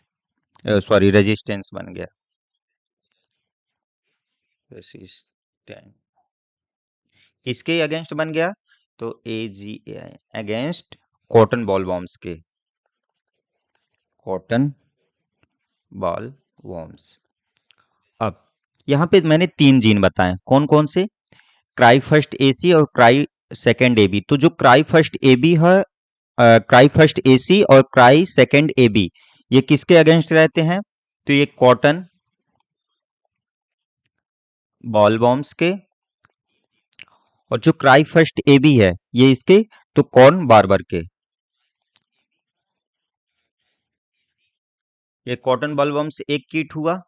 सॉरी रेजिस्टेंस बन गया, रेजिस्टेंस किसके अगेंस्ट बन गया, तो एजी अगेंस्ट कॉटन बॉलवॉर्म्स के, कॉटन बॉल वॉर्म्स। अब यहाँ पे मैंने 3 जीन बताए, कौन कौन से, क्राई फर्स्ट एसी और क्राई सेकेंड एबी। तो जो क्राई फर्स्ट एबी है, क्राई फर्स्ट एसी और क्राई सेकेंड एबी, ये किसके अगेंस्ट रहते हैं, तो ये कॉटन बॉलवॉर्म्स के, और जो क्राई फर्स्ट एबी है ये इसके, तो कॉर्न बार्बर के। ये कॉटन बॉलवर्म्स एक कीट हुआ,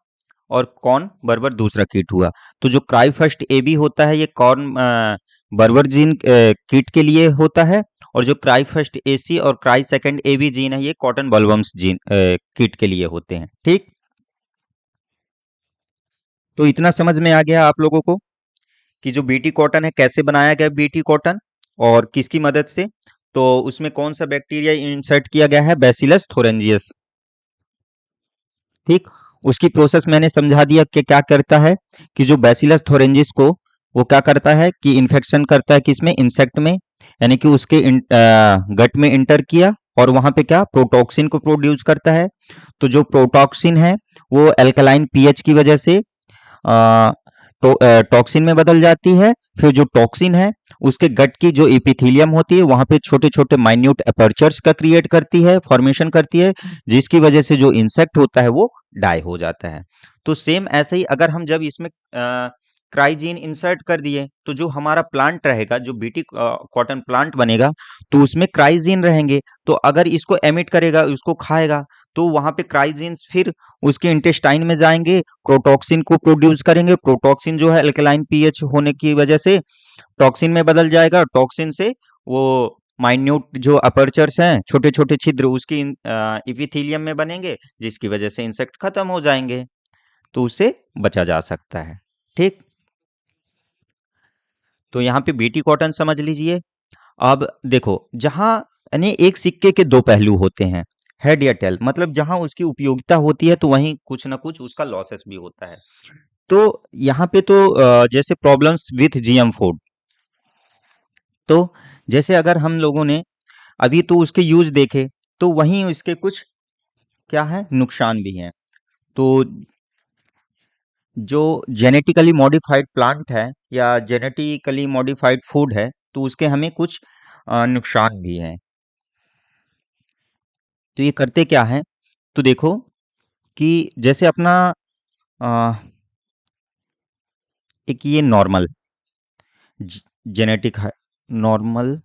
और कॉर्न बर्बर दूसरा कीट हुआ। तो जो क्राई फर्स्ट एबी होता है ये कॉर्न बर्बर जीन कीट के लिए होता है, और जो क्राई फर्स्ट एसी और क्राई सेकंड एबी जीन है ये कॉटन बॉलवर्म्स जीन कीट के लिए होते हैं। ठीक, तो इतना समझ में आ गया आप लोगों को कि जो बीटी कॉटन है कैसे बनाया गया बीटी कॉटन, और किसकी मदद से, तो उसमें कौन सा बैक्टीरिया इंसर्ट किया गया है, बैसिलस थोरेंजियस। ठीक, उसकी प्रोसेस मैंने समझा दिया कि क्या करता है, कि जो बैसिलस थोरेंजिस को वो क्या करता है कि इन्फेक्शन करता है किसमें, इंसेक्ट में, यानी कि उसके गट में इंटर किया, और वहां पे क्या प्रोटॉक्सिन को प्रोड्यूस करता है। तो जो प्रोटॉक्सिन है वो अल्कलाइन पीएच की वजह से तो टॉक्सिन में बदल जाती है। फिर जो टॉक्सिन है उसके गट की जो एपिथेलियम होती है वहां पे छोटे छोटे माइन्यूट अपर्चर्स का क्रिएट करती है, फॉर्मेशन करती है, जिसकी वजह से जो इंसेक्ट होता है वो डाई हो जाता है। तो सेम ऐसे ही अगर हम जब इसमें क्राइजीन इंसर्ट कर दिए, तो जो हमारा प्लांट रहेगा, जो बीटी कॉटन प्लांट बनेगा, तो उसमें क्राइजीन रहेंगे। तो अगर इसको एमिट करेगा, उसको खाएगा, तो वहां पे क्राइजीन फिर उसके इंटेस्टाइन में जाएंगे, प्रोटॉक्सिन को प्रोड्यूस करेंगे। प्रोटॉक्सिन जो है अल्कलाइन पीएच होने की वजह से टॉक्सिन में बदल जाएगा, टॉक्सिन से वो माइन्यूट जो अपर्चर्स हैं, छोटे छोटे छिद्र उसकी इपिथीलियम में बनेंगे, जिसकी वजह से इंसेक्ट खत्म हो जाएंगे, तो उससे बचा जा सकता है। ठीक, तो यहाँ पे बीटी कॉटन समझ लीजिए। अब देखो, जहां यानी एक सिक्के के दो पहलू होते हैं, हेड या टेल, मतलब जहां उसकी उपयोगिता होती है तो वहीं कुछ ना कुछ उसका लॉसेस भी होता है। तो यहाँ पे तो जैसे प्रॉब्लम्स विथ जीएम फूड, तो जैसे अगर हम लोगों ने अभी तो उसके यूज देखे, तो वहीं उसके कुछ क्या है, नुकसान भी हैं। तो जो जेनेटिकली मॉडिफाइड प्लांट है या जेनेटिकली मॉडिफाइड फूड है, तो उसके हमें कुछ नुकसान भी हैं। तो ये करते क्या है, तो देखो कि जैसे अपना अ, एक ये नॉर्मल जेनेटिक है, नॉर्मल,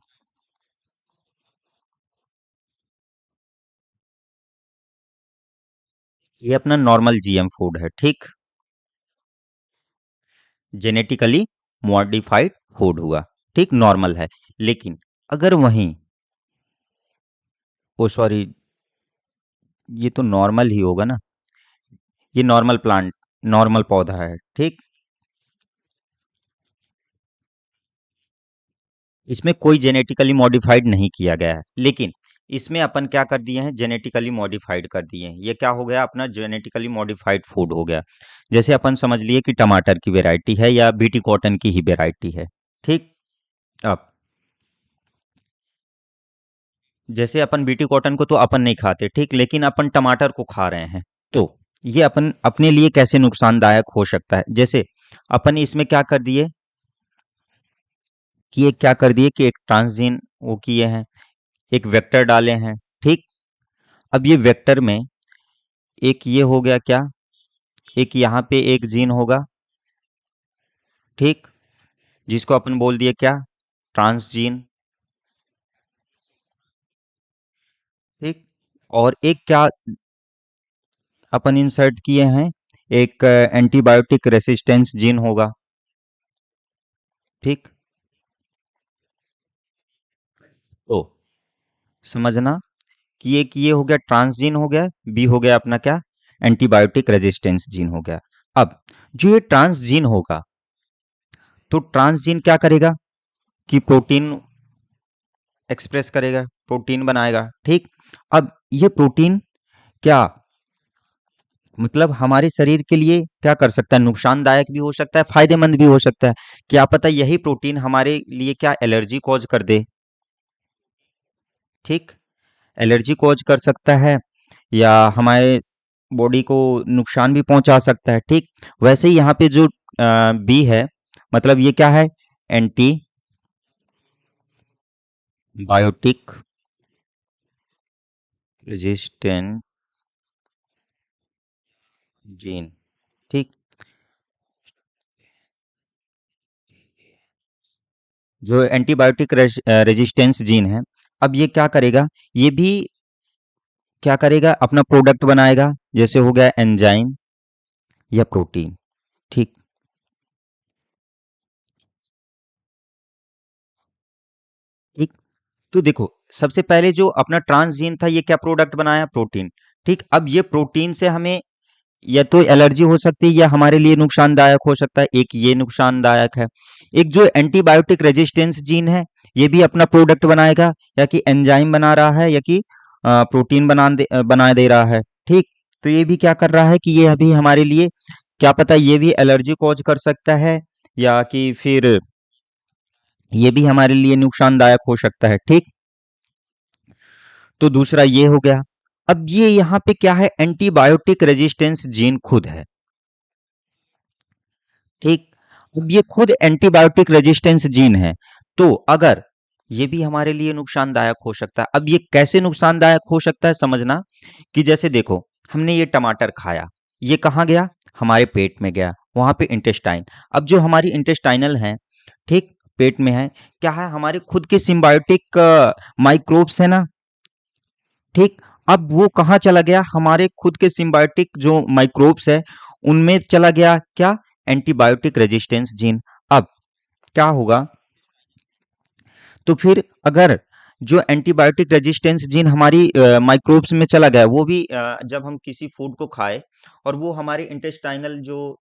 ये अपना नॉर्मल जीएम फूड है। ठीक, जेनेटिकली मॉडिफाइड फूड हुआ, ठीक, नॉर्मल है। लेकिन अगर वहीं, ओ सॉरी, ये तो नॉर्मल ही होगा ना, ये नॉर्मल प्लांट, नॉर्मल पौधा है। ठीक, इसमें कोई जेनेटिकली मॉडिफाइड नहीं किया गया है, लेकिन इसमें अपन क्या कर दिए हैं, जेनेटिकली मॉडिफाइड कर दिए हैं। ये क्या हो गया, अपना जेनेटिकली मॉडिफाइड फूड हो गया। जैसे अपन समझ लिए कि टमाटर की वेराइटी है या बीटी कॉटन की ही वेराइटी है। ठीक, अब जैसे अपन बीटी कॉटन को तो अपन नहीं खाते, ठीक, लेकिन अपन टमाटर को खा रहे हैं, तो ये अपन अपने लिए कैसे नुकसानदायक हो सकता है। जैसे अपन इसमें क्या कर दिए, कि एक क्या कर दिए कि एक ट्रांसजीन वो किए हैं, एक वेक्टर डाले हैं। ठीक, अब ये वेक्टर में एक ये हो गया क्या, एक यहाँ पे एक जीन होगा, ठीक, जिसको अपन बोल दिए क्या, ट्रांसजीन। ठीक, और एक क्या अपन इंसर्ट किए हैं, एक एंटीबायोटिक रेसिस्टेंस जीन होगा। ठीक, तो समझना कि एक ये हो गया ट्रांसजीन हो गया, बी हो गया अपना क्या, एंटीबायोटिक रेजिस्टेंस जीन हो गया। अब जो ये ट्रांसजीन होगा, तो ट्रांसजीन क्या करेगा कि प्रोटीन एक्सप्रेस करेगा, प्रोटीन बनाएगा। ठीक, अब ये प्रोटीन क्या मतलब हमारे शरीर के लिए क्या कर सकता है, नुकसानदायक भी हो सकता है, फायदेमंद भी हो सकता है। क्या पता यही प्रोटीन हमारे लिए क्या एलर्जी कॉज कर दे। ठीक, एलर्जी कॉज कर सकता है या हमारे बॉडी को नुकसान भी पहुंचा सकता है। ठीक, वैसे ही यहाँ पे जो बी है, मतलब ये क्या है, एंटी बायोटिक रेजिस्टेंट जीन। ठीक, जो एंटीबायोटिक रेजिस्टेंस जीन है, अब ये क्या करेगा, ये भी क्या करेगा, अपना प्रोडक्ट बनाएगा, जैसे हो गया एंजाइम या प्रोटीन। ठीक, ठीक, तो देखो सबसे पहले जो अपना ट्रांसजीन था, ये क्या प्रोडक्ट बनाया, प्रोटीन। ठीक, अब ये प्रोटीन से हमें या तो एलर्जी हो सकती है या हमारे लिए नुकसानदायक हो सकता है, एक ये नुकसानदायक है। एक जो एंटीबायोटिक रेजिस्टेंस जीन है, ये भी अपना प्रोडक्ट बनाएगा, या कि एंजाइम बना रहा है या कि प्रोटीन बना दे रहा है। ठीक, तो ये भी क्या कर रहा है कि ये अभी हमारे लिए क्या पता ये भी एलर्जी कॉज कर सकता है, या कि फिर ये भी हमारे लिए नुकसानदायक हो सकता है। ठीक, तो दूसरा ये हो गया। अब ये यहाँ पे क्या है, एंटीबायोटिक रेजिस्टेंस जीन खुद है। ठीक, अब ये खुद एंटीबायोटिक रेजिस्टेंस जीन है, तो अगर ये भी हमारे लिए नुकसानदायक हो सकता है। अब ये कैसे नुकसानदायक हो सकता है, समझना कि जैसे देखो हमने ये टमाटर खाया, ये कहाँ गया, हमारे पेट में गया, वहां पे इंटेस्टाइन। अब जो हमारी इंटेस्टाइनल है, ठीक, पेट में है, क्या है, हमारे खुद के सिम्बायोटिक माइक्रोब्स है ना। ठीक, अब वो कहाँ चला गया, हमारे खुद के सिम्बायोटिक जो माइक्रोब्स है उनमें चला गया क्या, एंटीबायोटिक रेजिस्टेंस जीन। अब क्या होगा, तो फिर अगर जो एंटीबायोटिक रेजिस्टेंस जीन हमारी माइक्रोब्स में चला गया, वो भी जब हम किसी फूड को खाए और वो हमारे इंटेस्टाइनल जो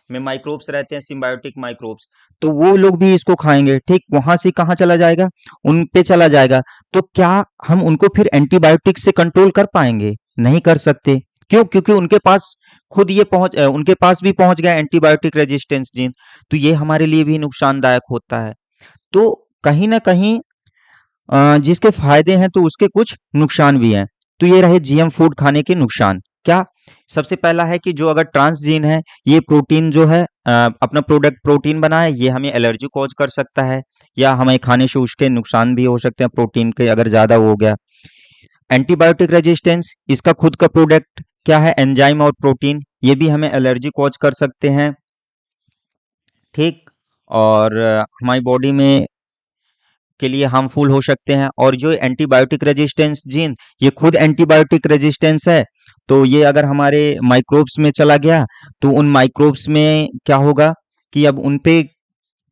में माइक्रोब्स रहते हैं, सिम्बायोटिक माइक्रोब्स, तो वो लोग भी इसको खाएंगे। ठीक, वहां से कहाँ चला जाएगा, उन पे चला जाएगा। तो क्या हम उनको फिर एंटीबायोटिक से कंट्रोल कर पाएंगे, नहीं कर सकते। क्यों, क्योंकि उनके पास खुद ये उनके पास भी पहुंच गया एंटीबायोटिक रेजिस्टेंस जीन, तो ये हमारे लिए भी नुकसानदायक होता है। तो कहीं ना कहीं जिसके फायदे हैं तो उसके कुछ नुकसान भी हैं। तो ये रहे जीएम फूड खाने के नुकसान। क्या, सबसे पहला है कि जो अगर ट्रांसजीन है, ये प्रोटीन जो है अपना प्रोडक्ट प्रोटीन बनाए, ये हमें एलर्जी कॉज कर सकता है, या हमें खाने से उसके नुकसान भी हो सकते हैं, प्रोटीन के अगर ज्यादा हो गया। एंटीबायोटिक रेजिस्टेंस, इसका खुद का प्रोडक्ट क्या है, एंजाइम और प्रोटीन, ये भी हमें एलर्जी कॉज कर सकते हैं। ठीक, और हमारी बॉडी में के लिए हार्मफुल हो सकते हैं। और जो एंटीबायोटिक रेजिस्टेंस जीन, ये खुद एंटीबायोटिक रेजिस्टेंस है, तो ये अगर हमारे माइक्रोब्स में चला गया, तो उन माइक्रोब्स में क्या होगा कि अब उन पे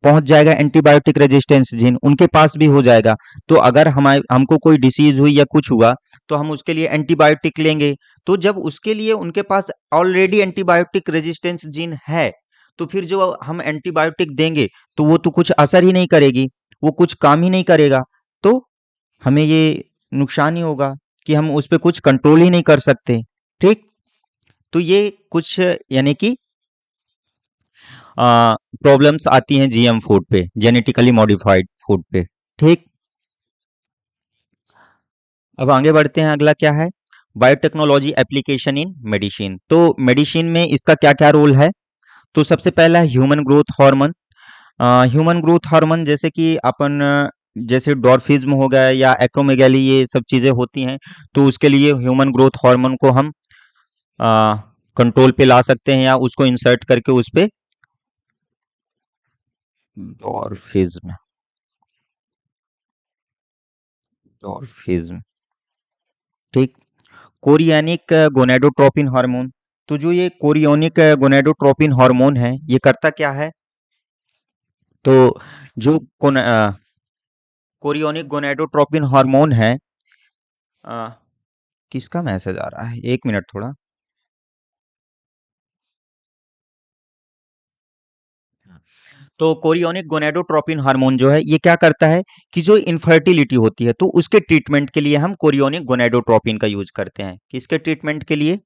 पहुंच जाएगा एंटीबायोटिक रेजिस्टेंस जीन, उनके पास भी हो जाएगा। तो अगर हमारे हमको कोई डिसीज हुई या कुछ हुआ, तो हम उसके लिए एंटीबायोटिक लेंगे। तो जब उसके लिए उनके पास ऑलरेडी एंटीबायोटिक रेजिस्टेंस जीन है, तो फिर जो हम एंटीबायोटिक देंगे, तो वो तो कुछ असर ही नहीं करेगी, वो कुछ काम ही नहीं करेगा। तो हमें ये नुकसान ही होगा कि हम उस पे कुछ कंट्रोल ही नहीं कर सकते। ठीक, तो ये कुछ यानी कि प्रॉब्लम्स आती हैं जीएम फूड पे, जेनेटिकली मॉडिफाइड फूड पे। ठीक, अब आगे बढ़ते हैं, अगला क्या है, बायोटेक्नोलॉजी एप्लीकेशन इन मेडिसिन। तो मेडिसिन में इसका क्या क्या रोल है, तो सबसे पहला है human growth hormone. Human growth hormone जैसे कि अपन जैसे डॉर्फिज्म हो गया या एक्रोमेगाली, ये सब चीजें होती हैं, तो उसके लिए ह्यूमन ग्रोथ हार्मोन को हम कंट्रोल पे ला सकते हैं, या उसको इंसर्ट करके उस पे डॉर्फिज्म, डॉर्फिज्म, ठीक। कोरियानिक गोनेडोट्रोपिन हार्मोन, तो जो ये कोरियोनिक गोनेडोट्रोपिन हार्मोन है, ये करता क्या है? तो जो कोरियोनिक गोनेडोट्रोपिन हार्मोन है, अ, किसका मैसेज आ रहा है, एक मिनट थोड़ा। तो कोरियोनिक गोनेडोट्रोपिन हार्मोन जो है, ये क्या करता है कि जो इनफर्टिलिटी होती है, तो उसके ट्रीटमेंट के लिए हम कोरियोनिक गोनेडोट्रोपिन का यूज करते हैं। किसके ट्रीटमेंट के लिए?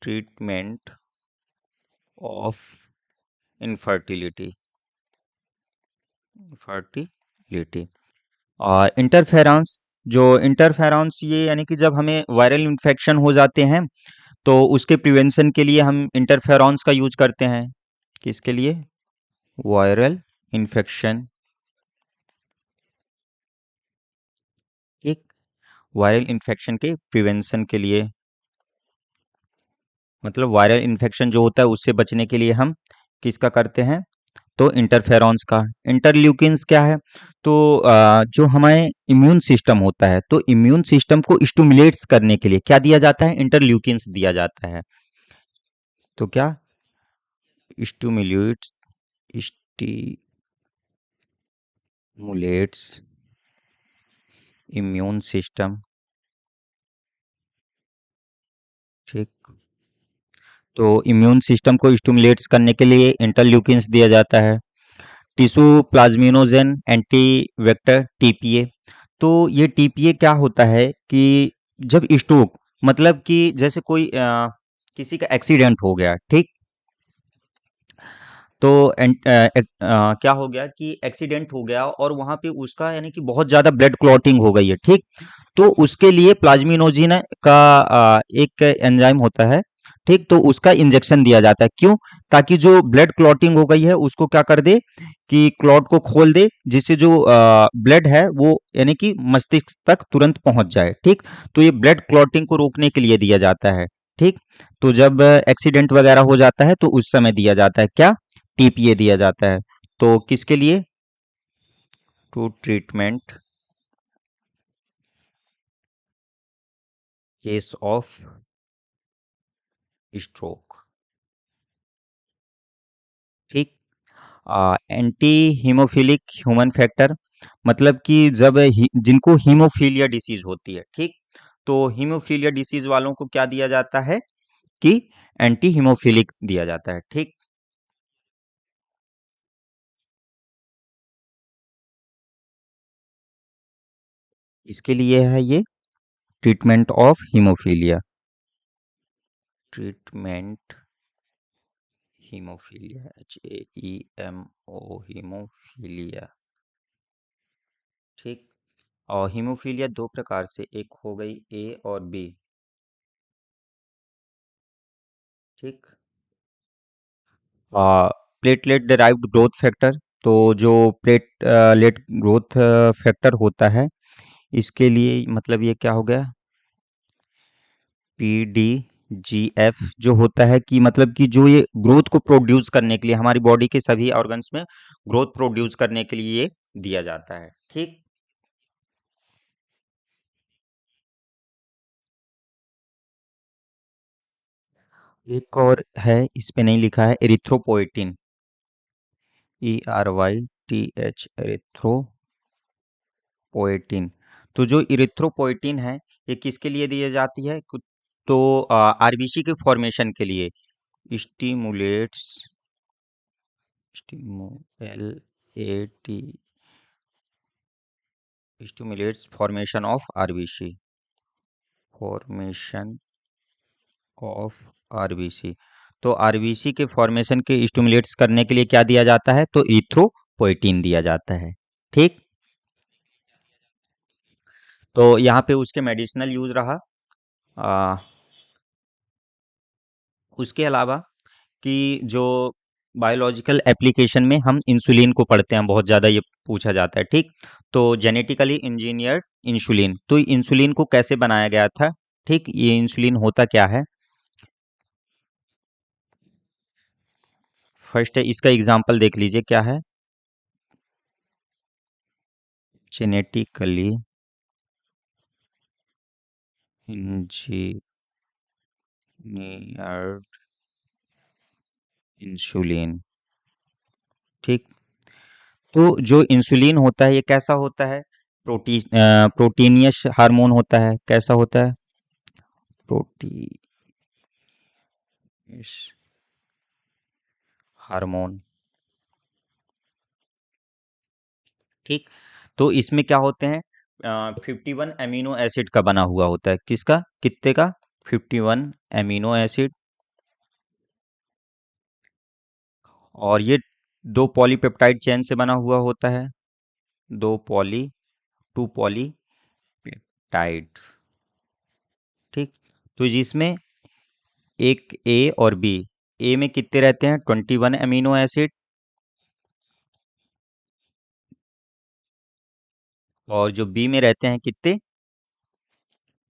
Treatment of infertility, fertility. और इंटरफेरॉन्स, जो इंटरफेरॉन्स ये यानी कि जब हमें वायरल इन्फेक्शन हो जाते हैं, तो उसके प्रिवेंशन के लिए हम इंटरफेरॉन्स का यूज करते हैं। किसके लिए? वायरल इन्फेक्शन, ठीक, वायरल इन्फेक्शन के प्रिवेंशन के लिए, मतलब वायरल इन्फेक्शन जो होता है उससे बचने के लिए हम किसका करते हैं? तो इंटरफेरॉन्स का। इंटरल्यूकिन्स क्या है? तो जो हमारे इम्यून सिस्टम होता है, तो इम्यून सिस्टम को स्टिमुलेट्स करने के लिए क्या दिया जाता है? इंटरल्यूकिन्स दिया जाता है। तो क्या? स्टिमुलेट्स, स्टिमुलेट्स इम्यून सिस्टम, ठीक। तो इम्यून सिस्टम को स्टिमुलेट्स करने के लिए इंटरल्यूकिन्स दिया जाता है। Tissue plasminogen anti vector, TPA. तो ये टीपीए क्या होता है कि जब स्ट्रोक, मतलब कि जैसे कोई किसी का एक्सीडेंट हो गया, ठीक, तो क्या हो गया कि एक्सीडेंट हो गया और वहां पे उसका यानी कि बहुत ज्यादा ब्लड क्लॉटिंग हो गई है, ठीक। तो उसके लिए प्लाज्मिनोजिन का एक एंजाइम होता है, ठीक, तो उसका इंजेक्शन दिया जाता है। क्यों? ताकि जो ब्लड क्लॉटिंग हो गई है उसको क्या कर दे कि क्लॉट को खोल दे, जिससे जो ब्लड है वो यानी कि मस्तिष्क तक तुरंत पहुंच जाए, ठीक। तो ये ब्लड क्लॉटिंग को रोकने के लिए दिया जाता है, ठीक। तो जब एक्सीडेंट वगैरह हो जाता है तो उस समय दिया जाता है क्या? टीपीए दिया जाता है। तो किसके लिए? To treatment case of stroke, ठीक। एंटी हीमोफिलिक ह्यूमन फैक्टर, मतलब कि जब जिनको हीमोफीलिया डिसीज होती है, ठीक, तो हीमोफीलिया डिसीज वालों को क्या दिया जाता है कि एंटी हीमोफिलिक दिया जाता है, ठीक। इसके लिए है ये treatment of haemophilia, treatment haemophilia, HAEMO, haemophilia, ठीक। और हीमोफीलिया दो प्रकार से, एक हो गई ए और बी, ठीक। प्लेटलेट डिराइव्ड ग्रोथ फैक्टर, तो जो प्लेटलेट ग्रोथ फैक्टर होता है, इसके लिए मतलब ये क्या हो गया? PDGF जो होता है कि मतलब कि जो ये ग्रोथ को प्रोड्यूस करने के लिए हमारी बॉडी के सभी ऑर्गन्स में ग्रोथ प्रोड्यूस करने के लिए ये दिया जाता है, ठीक। एक और है, इस पे नहीं लिखा है, एरिथ्रोपोइटिन, ERYTH, एरिथ्रोपोइटिन। तो जो इरिथ्रोपोइटिन है, ये किसके लिए दी जाती है? तो आरबीसी के फॉर्मेशन के लिए, stimulates, STIMULAT, stimulates formation of RBC, formation of RBC. तो आरबीसी के फॉर्मेशन के स्टिमुलेट्स करने के लिए क्या दिया जाता है? तो इरिथ्रोपोइटिन दिया जाता है, ठीक। तो यहाँ पे उसके मेडिसिनल यूज रहा। आ, उसके अलावा कि जो बायोलॉजिकल एप्लीकेशन में हम इंसुलिन को पढ़ते हैं, बहुत ज़्यादा ये पूछा जाता है, ठीक। तो जेनेटिकली इंजीनियर्ड इंसुलिन, तो इंसुलिन को कैसे बनाया गया था, ठीक, ये इंसुलिन होता क्या है? फर्स्ट इसका एग्जाम्पल देख लीजिए क्या है। Genetically engineered insulin. ठीक। तो जो इंसुलिन होता है ये कैसा होता है? प्रोटीनियस हार्मोन होता है। कैसा होता है? Proteinaceous hormone. ठीक। तो इसमें क्या होते हैं? 51 अमीनो एसिड का बना हुआ होता है। किसका? कितने का? 51 अमीनो एसिड। और ये दो पॉलीपेप्टाइड चेन से बना हुआ होता है। दो पॉली टू पॉलीपेप्टाइड। ठीक। तो जिसमें एक ए और बी। ए में कितने रहते हैं? 21 अमीनो एसिड। और जो बी में रहते हैं कितने?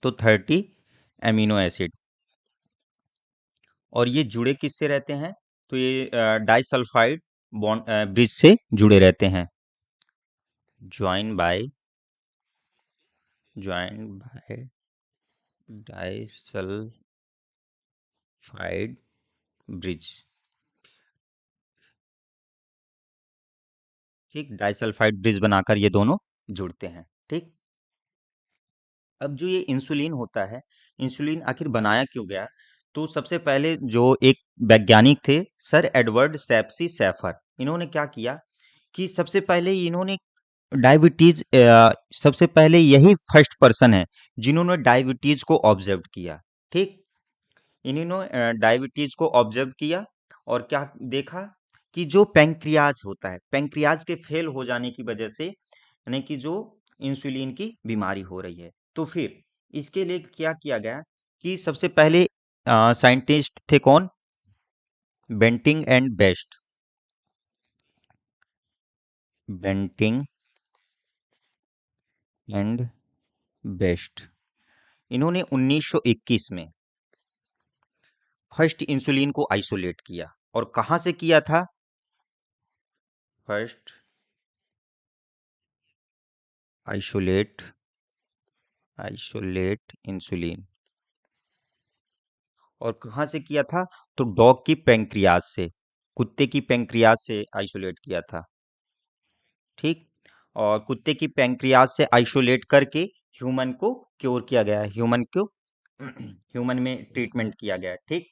तो 30 अमीनो एसिड। और ये जुड़े किससे रहते हैं? तो ये डाइसल्फाइड बॉन्ड ब्रिज से जुड़े रहते हैं। Join by join by disulphide bridge. ठीक। डाइसल्फाइड ब्रिज बनाकर ये दोनों जुड़ते हैं। ठीक। अब जो ये इंसुलिन होता है, इंसुलिन आखिर बनाया क्यों गया? तो सबसे पहले जो एक वैज्ञानिक थे, सर एडवर्ड सेप्सी सैफर, इन्होंने क्या किया कि सबसे पहले इन्होंने डायबिटीज, सबसे पहले यही फर्स्ट पर्सन है जिन्होंने डायबिटीज को ऑब्जर्व किया। ठीक। इन्होंने डायबिटीज को ऑब्जर्व किया और क्या देखा कि जो पैंक्रियाज होता है, पैंक्रियाज के फेल हो जाने की वजह से यानी कि जो इंसुलिन की बीमारी हो रही है। तो फिर इसके लिए क्या किया गया कि सबसे पहले साइंटिस्ट थे कौन? Banting and Best. Banting and Best. इन्होंने 1921 में फर्स्ट इंसुलिन को आइसोलेट किया। और कहाँ से किया था? First isolate isolate insulin. और कहाँ से किया था? तो डॉग की पैंक्रियाज से, कुत्ते की पैंक्रियाज से आइसोलेट किया था। ठीक। और कुत्ते की पैंक्रियाज से आइसोलेट करके ह्यूमन को क्योर किया गया, ह्यूमन को ह्यूमन में ट्रीटमेंट किया गया। ठीक।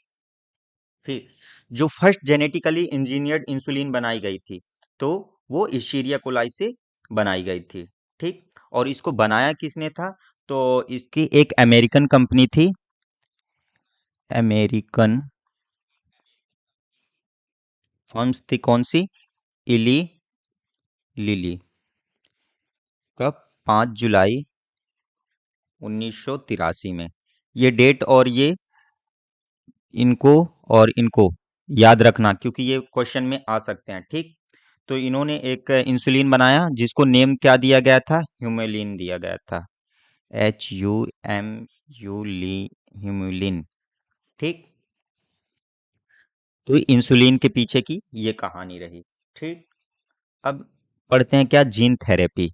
फिर जो फर्स्ट जेनेटिकली इंजीनियर्ड इंसुलिन बनाई गई थी, तो वो इशीरिया कोलाई से बनाई गई थी। ठीक। और इसको बनाया किसने था? तो इसकी एक अमेरिकन कंपनी थी। अमेरिकन फर्म्स थी कौन सी? इली लिली। कब? 5 जुलाई 1983 में। ये डेट और ये इनको और इनको याद रखना क्योंकि ये क्वेश्चन में आ सकते हैं। ठीक। तो इन्होंने एक इंसुलिन बनाया जिसको नेम क्या दिया गया था? ह्यूमेलिन दिया गया था। HUM ली ह्यूमेलिन। ठीक। तो इंसुलिन के पीछे की ये कहानी रही। ठीक। अब पढ़ते हैं क्या? Gene therapy.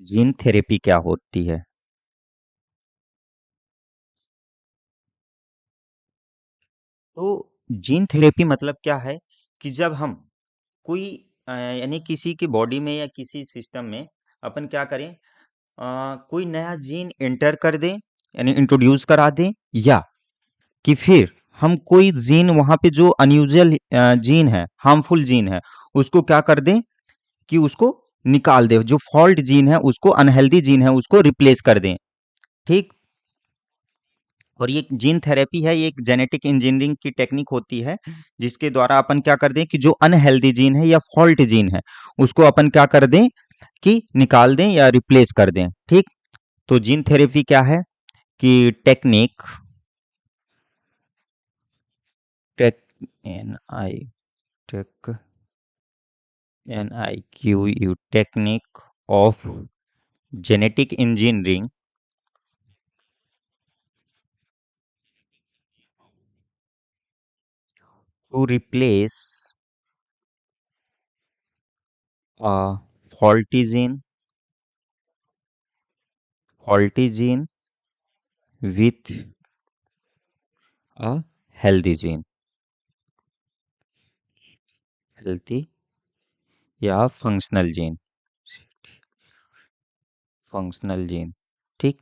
जीन थेरेपी क्या होती है? तो जीन थेरेपी मतलब क्या है कि जब हम कोई यानी किसी की बॉडी में या किसी सिस्टम में अपन क्या करें, कोई नया जीन एंटर कर दें यानी इंट्रोड्यूस करा दें, या कि फिर हम कोई जीन वहां पे जो अनयूजुअल जीन है, हार्मफुल जीन है, उसको क्या कर दें कि उसको निकाल दें, जो फॉल्ट जीन है उसको, अनहेल्दी जीन है उसको रिप्लेस कर दें। ठीक। और ये जीन थेरेपी है, ये एक जेनेटिक इंजीनियरिंग की टेक्निक होती है जिसके द्वारा अपन क्या कर दें कि जो अनहेल्दी जीन है या फॉल्ट जीन है उसको अपन क्या कर दें कि निकाल दें या रिप्लेस कर दें। ठीक। तो जीन थेरेपी क्या है कि technique, tech N I tech NIQU technique of genetic engineering to replace a faulty gene, faulty gene with a healthy gene, healthy या फंक्शनल जीन, फंक्शनल जीन, ठीक।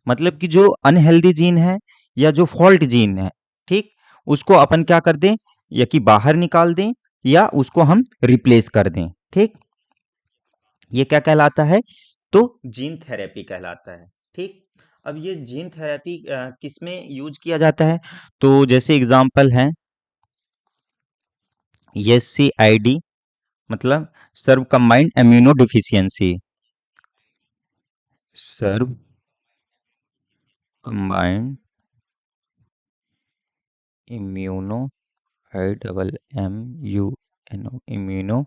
मतलब कि जो अनहेल्दी जीन है या जो फॉल्ट जीन है, ठीक, उसको अपन क्या कर दें, या कि बाहर निकाल दें या उसको हम रिप्लेस कर दें, ठीक। ये क्या कहलाता है, तो जीन थेरेपी कहलाता है, ठीक। अब ये जीन थेरेपी किस में यूज किया जाता है, तो जैसे एग्जांपल है SCID, मतलब severe combined immunodeficiency, severe combined immuno, IMMUNO, immuno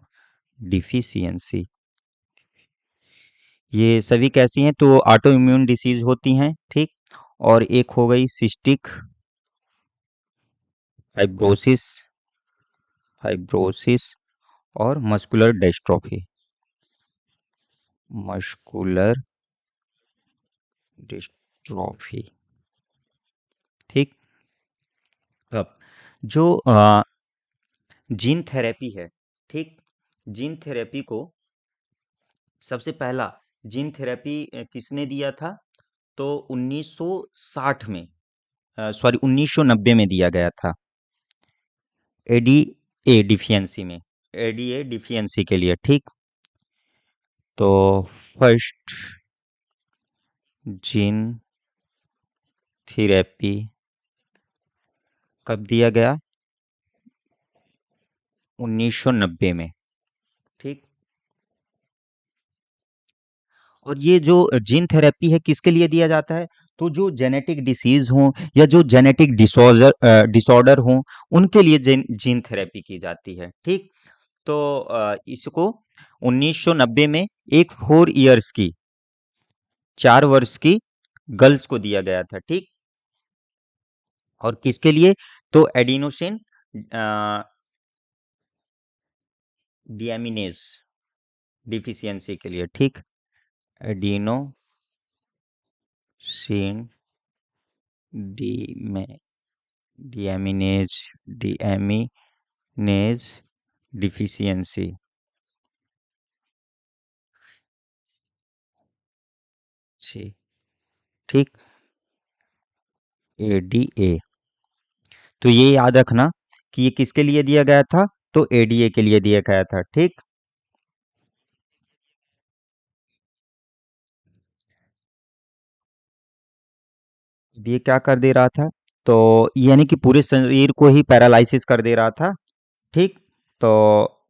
deficiency. ये सभी कैसी हैं, तो ऑटो इम्यून डिसीज होती हैं, ठीक। और एक हो गई सिस्टिक फाइब्रोसिस, फाइब्रोसिस और मस्कुलर डिस्ट्रोफी, मस्कुलर डिस्ट्रोफी, ठीक। अब जो जीन थेरेपी है, ठीक, जीन थेरेपी को सबसे पहला जीन थेरेपी किसने दिया था, तो 1960 में, सॉरी 1990 में दिया गया था, एडीए डिफियंसी में, एडीए डिफियंसी के लिए, ठीक। तो फर्स्ट जीन थेरेपी कब दिया गया, 1990 में, ठीक। और ये जो जीन थेरेपी है किसके लिए दिया जाता है, तो जो जेनेटिक डिसीज हो या जो जेनेटिक डिसऑर्डर डिसऑर्डर हो, उनके लिए जीन थेरेपी की जाती है, ठीक। तो इसको 1990 में एक 4 इयर्स की, 4 वर्ष की गर्ल्स को दिया गया था, ठीक। और किसके लिए, तो एडिनोसिन डिएमिनेज डिफिशियंसी के लिए, ठीक। एडिनोसिन डीमे डिएमिनेज डिएमिनेज डिफिशियंसी, जी, ठीक। एडीए, तो ये याद रखना कि ये किसके लिए दिया गया था, तो एडीए के लिए दिया गया था, ठीक। ये क्या कर दे रहा था, तो यानी कि पूरे शरीर को ही पैरालाइसिस कर दे रहा था, ठीक। तो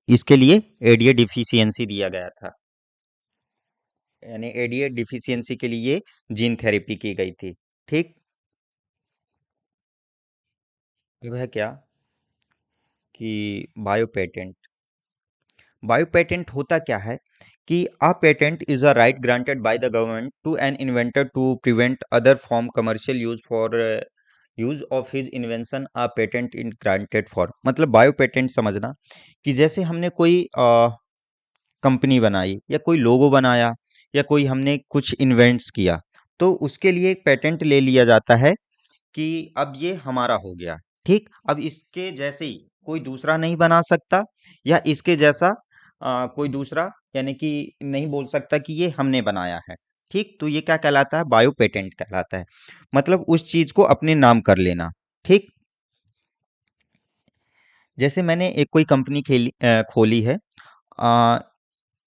इसके लिए एडीए डिफिशियंसी दिया गया था, यानी एडीए डिफिशियंसी के लिए जीन थेरेपी की गई थी, ठीक। वह क्या कि बायोपेटेंट, बायोपेटेंट होता क्या है कि a patent is a right granted by the government to an inventor to prevent other from commercial use for use of his invention a patent in granted for, मतलब बायोपेटेंट समझना कि जैसे हमने कोई कंपनी बनाई या कोई लोगो बनाया या कोई हमने कुछ इन्वेंट्स किया, तो उसके लिए एक पेटेंट ले लिया जाता है कि अब ये हमारा हो गया, ठीक। अब इसके जैसे ही कोई दूसरा नहीं बना सकता या इसके जैसा कोई दूसरा, यानी कि नहीं बोल सकता कि ये हमने बनाया है, ठीक। तो ये क्या कहलाता है, बायो पेटेंट कहलाता है, मतलब उस चीज को अपने नाम कर लेना, ठीक। जैसे मैंने एक कोई कंपनी खोली है अ,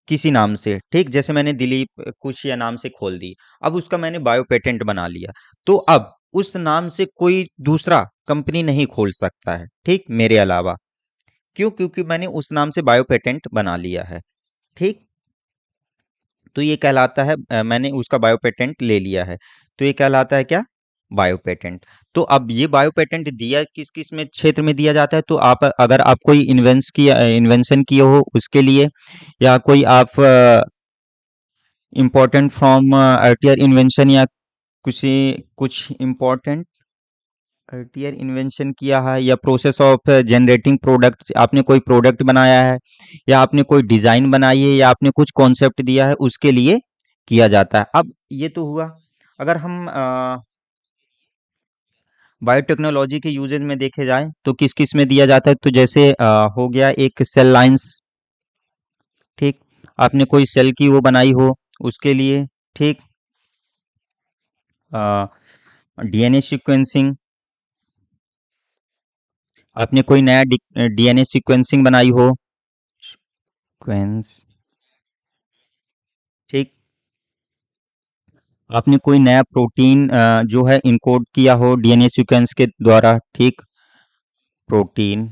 किसी नाम से, ठीक, जैसे मैंने दिलीप कुश या नाम से खोल दी, अब उसका मैंने बायो पेटेंट बना लिया, तो अब उस नाम से कोई दूसरा कंपनी नहीं खोल सकता है, ठीक, मेरे अलावा, क्यों, क्योंकि मैंने उस नाम से बायो पेटेंट बना लिया है, ठीक। तो ये कहलाता है मैंने उसका बायो पेटेंट ले लिया है, तो ये कहलाता है क्या, बायो पेटेंट। तो अब ये बायो पेटेंट दिया किस किस में क्षेत्र में दिया जाता है, तो आप अगर आप कोई इन्वेंशन किए हो उसके लिए, या कोई आप इम्पोर्टेंट फ्रॉम अर्टियर इन्वेंशन, या कुछ कुछ इम्पोर्टेंट अर्टियर इन्वेंशन किया है या प्रोसेस ऑफ जनरेटिंग प्रोडक्ट, आपने कोई प्रोडक्ट बनाया है या आपने कोई डिज़ाइन बनाई है या आपने कुछ कॉन्सेप्ट दिया है, उसके लिए किया जाता है। अब ये तो हुआ। अगर हम बायोटेक्नोलॉजी के यूजेज में देखे जाए तो किस किस में दिया जाता है, तो जैसे हो गया एक सेल लाइंस, ठीक, आपने कोई सेल की वो बनाई हो उसके लिए, ठीक, डीएनए सीक्वेंसिंग, आपने कोई नया डीएनए सीक्वेंसिंग बनाई हो, सीक्वेंस, ठीक, आपने कोई नया प्रोटीन जो है इनकोड किया हो डीएनए सीक्वेंस के द्वारा, ठीक, protein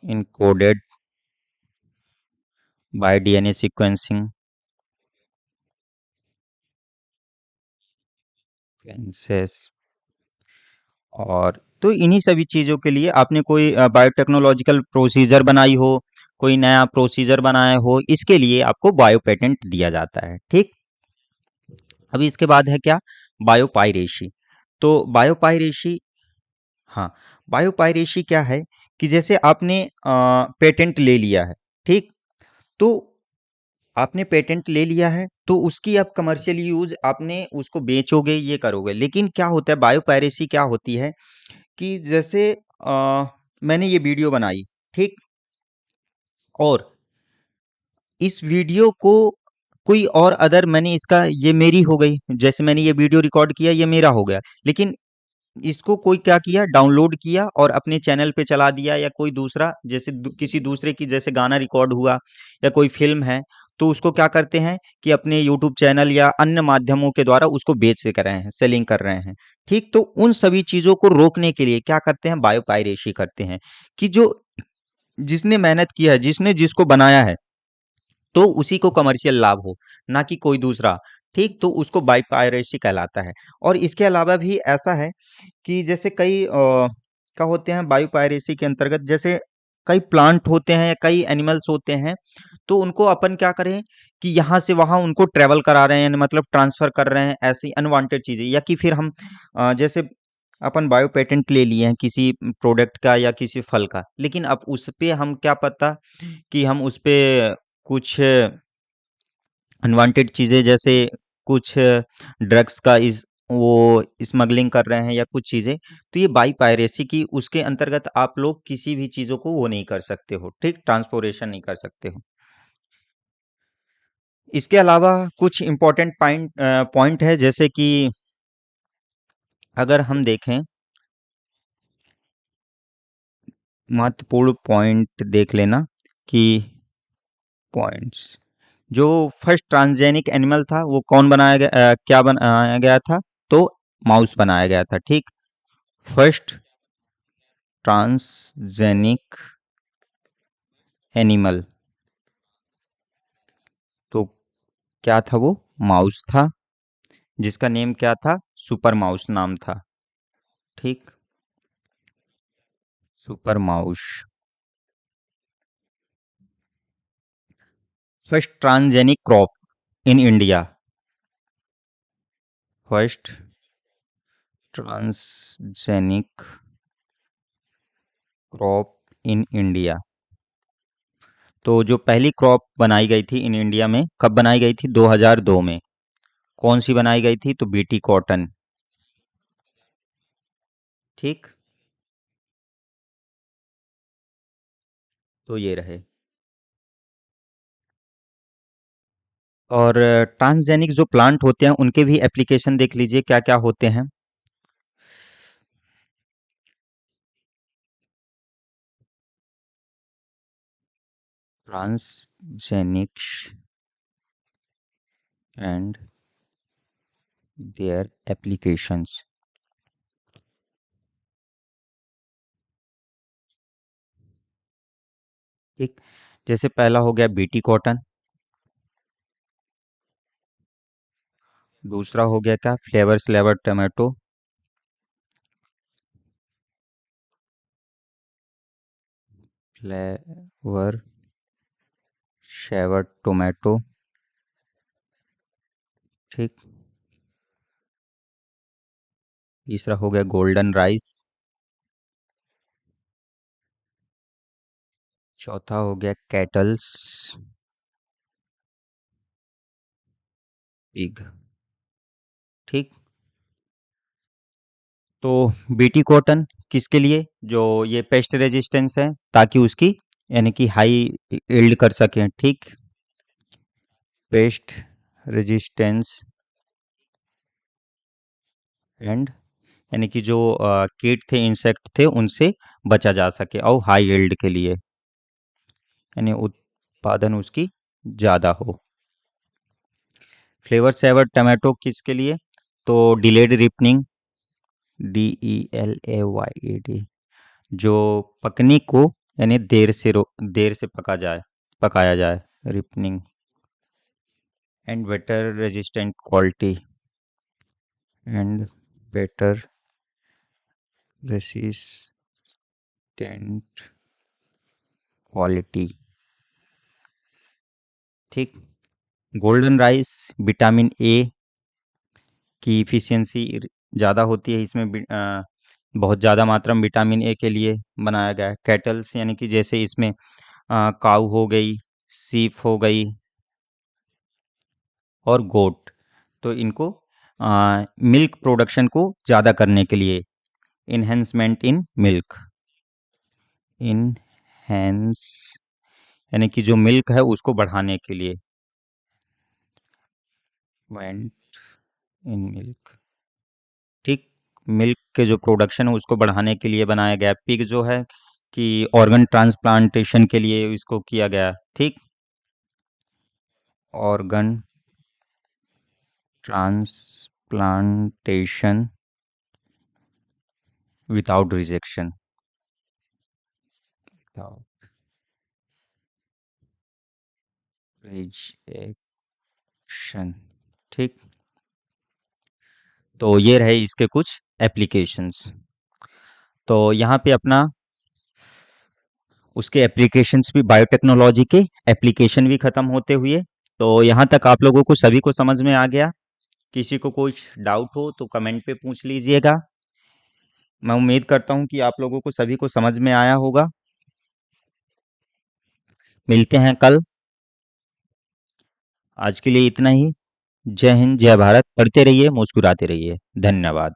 encoded bye DNA sequencing, sequences, और तो इन्हीं सभी चीज़ों के लिए आपने कोई बायोटेक्नोलॉजिकल प्रोसीजर बनाई हो, कोई नया प्रोसीजर बनाया हो, इसके लिए आपको बायो पेटेंट दिया जाता है, ठीक। अभी इसके बाद है क्या, बायोपायरेसी। तो बायोपायरेसी, हाँ, बायोपायरेसी क्या है कि जैसे आपने पेटेंट ले लिया है, ठीक, तो आपने पेटेंट ले लिया है तो उसकी अब कमर्शियल यूज आपने उसको बेचोगे, ये करोगे, लेकिन क्या होता है बायोपायरेसी क्या होती है कि जैसे मैंने ये वीडियो बनाई, ठीक, और इस वीडियो को कोई और अदर, मैंने इसका, ये मेरी हो गई, जैसे मैंने ये वीडियो रिकॉर्ड किया ये मेरा हो गया, लेकिन इसको कोई क्या किया, डाउनलोड किया और अपने चैनल पे चला दिया, या कोई दूसरा जैसे किसी दूसरे की जैसे गाना रिकॉर्ड हुआ या कोई फिल्म है, तो उसको क्या करते हैं कि अपने यूट्यूब चैनल या अन्य माध्यमों के द्वारा उसको बेच कर रहे हैं, सेलिंग कर रहे हैं, ठीक। तो उन सभी चीजों को रोकने के लिए क्या करते हैं, बायोपायरेसी करते हैं कि जो जिसने मेहनत किया है, जिसने जिसको बनाया है, तो उसी को कमर्शियल लाभ हो, ना कि कोई दूसरा, ठीक, तो उसको बायोपायरेसी कहलाता है। और इसके अलावा भी ऐसा है कि जैसे कई क्या होते हैं बायोपायरेसी के अंतर्गत, जैसे कई प्लांट होते हैं या कई एनिमल्स होते हैं, तो उनको अपन क्या करें कि यहाँ से वहाँ उनको ट्रेवल करा रहे हैं, मतलब ट्रांसफर कर रहे हैं, ऐसी अनवांटेड चीजें, या कि फिर हम जैसे अपन बायो पेटेंट ले लिए हैं किसी प्रोडक्ट का या किसी फल का, लेकिन अब उस पे हम क्या पता कि हम उस पे कुछ अनवांटेड चीज़ें, जैसे कुछ ड्रग्स का इस वो स्मगलिंग कर रहे हैं या कुछ चीज़ें, तो ये बाई पायरेसी की उसके अंतर्गत आप लोग किसी भी चीज़ों को वो नहीं कर सकते हो, ठीक, ट्रांसपोर्टेशन नहीं कर सकते हो। इसके अलावा कुछ इम्पोर्टेंट पॉइंट है, जैसे कि अगर हम देखें, महत्वपूर्ण पॉइंट देख लेना कि पॉइंट्स, जो फर्स्ट ट्रांसजेनिक एनिमल था वो कौन बनाया गया, क्या बनाया गया था, तो माउस बनाया गया था, ठीक, फर्स्ट ट्रांसजेनिक एनिमल, तो क्या था वो, माउस था, जिसका नेम क्या था, सुपर माउस नाम था, ठीक, super mouse. First transgenic crop in India, first transgenic crop in India, तो जो पहली क्रॉप बनाई गई थी इन इंडिया में, कब बनाई गई थी, 2002 में। कौन सी बनाई गई थी, तो बीटी कॉटन, ठीक, तो ये रहे। और ट्रांसजेनिक जो प्लांट होते हैं उनके भी एप्लीकेशन देख लीजिए क्या क्या होते हैं। ट्रांसजेनिक्स एंड देयर एप्लीकेशंस, ठीक, जैसे पहला हो गया बीटी कॉटन, दूसरा हो गया क्या, फ्लेवर स्लेवर टमाटो, फ्लेवर शेवर टोमेटो, ठीक, तीसरा हो गया गोल्डन राइस। चौथा हो गया कैटल्स पिग। ठीक। तो बीटी कॉटन किसके लिए, जो ये पेस्ट रेजिस्टेंस है, ताकि उसकी यानी कि हाई यील्ड कर सकें। ठीक। पेस्ट रेजिस्टेंस एंड यानी कि जो कीट थे, इंसेक्ट थे, उनसे बचा जा सके और हाई यील्ड के लिए, यानी उत्पादन उसकी ज़्यादा हो। फ्लेवर सेवर टमाटो किसके लिए, तो डिलेड रिपनिंग, DELAYED, जो पकने को यानी देर से पकाया जाए, ripening. And better resistant quality, and better resistant quality. ठीक। गोल्डन राइस, विटामिन ए की इफिशियंसी ज़्यादा होती है इसमें, बहुत ज़्यादा मात्रा में विटामिन ए के लिए बनाया गया है। कैटल्स यानी कि जैसे इसमें काऊ हो गई, सीप हो गई और गोट, तो इनको मिल्क प्रोडक्शन को ज़्यादा करने के लिए, इन्हेंसमेंट इन मिल्क, इनहेंस यानी कि जो मिल्क है उसको बढ़ाने के लिए, वेंट इन मिल्क। ठीक। मिल्क के जो प्रोडक्शन है उसको बढ़ाने के लिए बनाया गया। पिग जो है कि ऑर्गन ट्रांसप्लांटेशन के लिए इसको किया गया। ठीक। Organ transplantation without rejection, rejection. ठीक। तो ये रहे इसके कुछ एप्लीकेशंस। तो यहाँ पे अपना उसके एप्लीकेशंस भी, बायोटेक्नोलॉजी के एप्लीकेशन भी खत्म होते हुए। तो यहाँ तक आप लोगों को सभी को समझ में आ गया। किसी को कुछ डाउट हो तो कमेंट पे पूछ लीजिएगा। मैं उम्मीद करता हूँ कि आप लोगों को सभी को समझ में आया होगा। मिलते हैं कल। आज के लिए इतना ही। जय हिंद, जय भारत। पढ़ते रहिए, मुस्कुराते रहिए। धन्यवाद।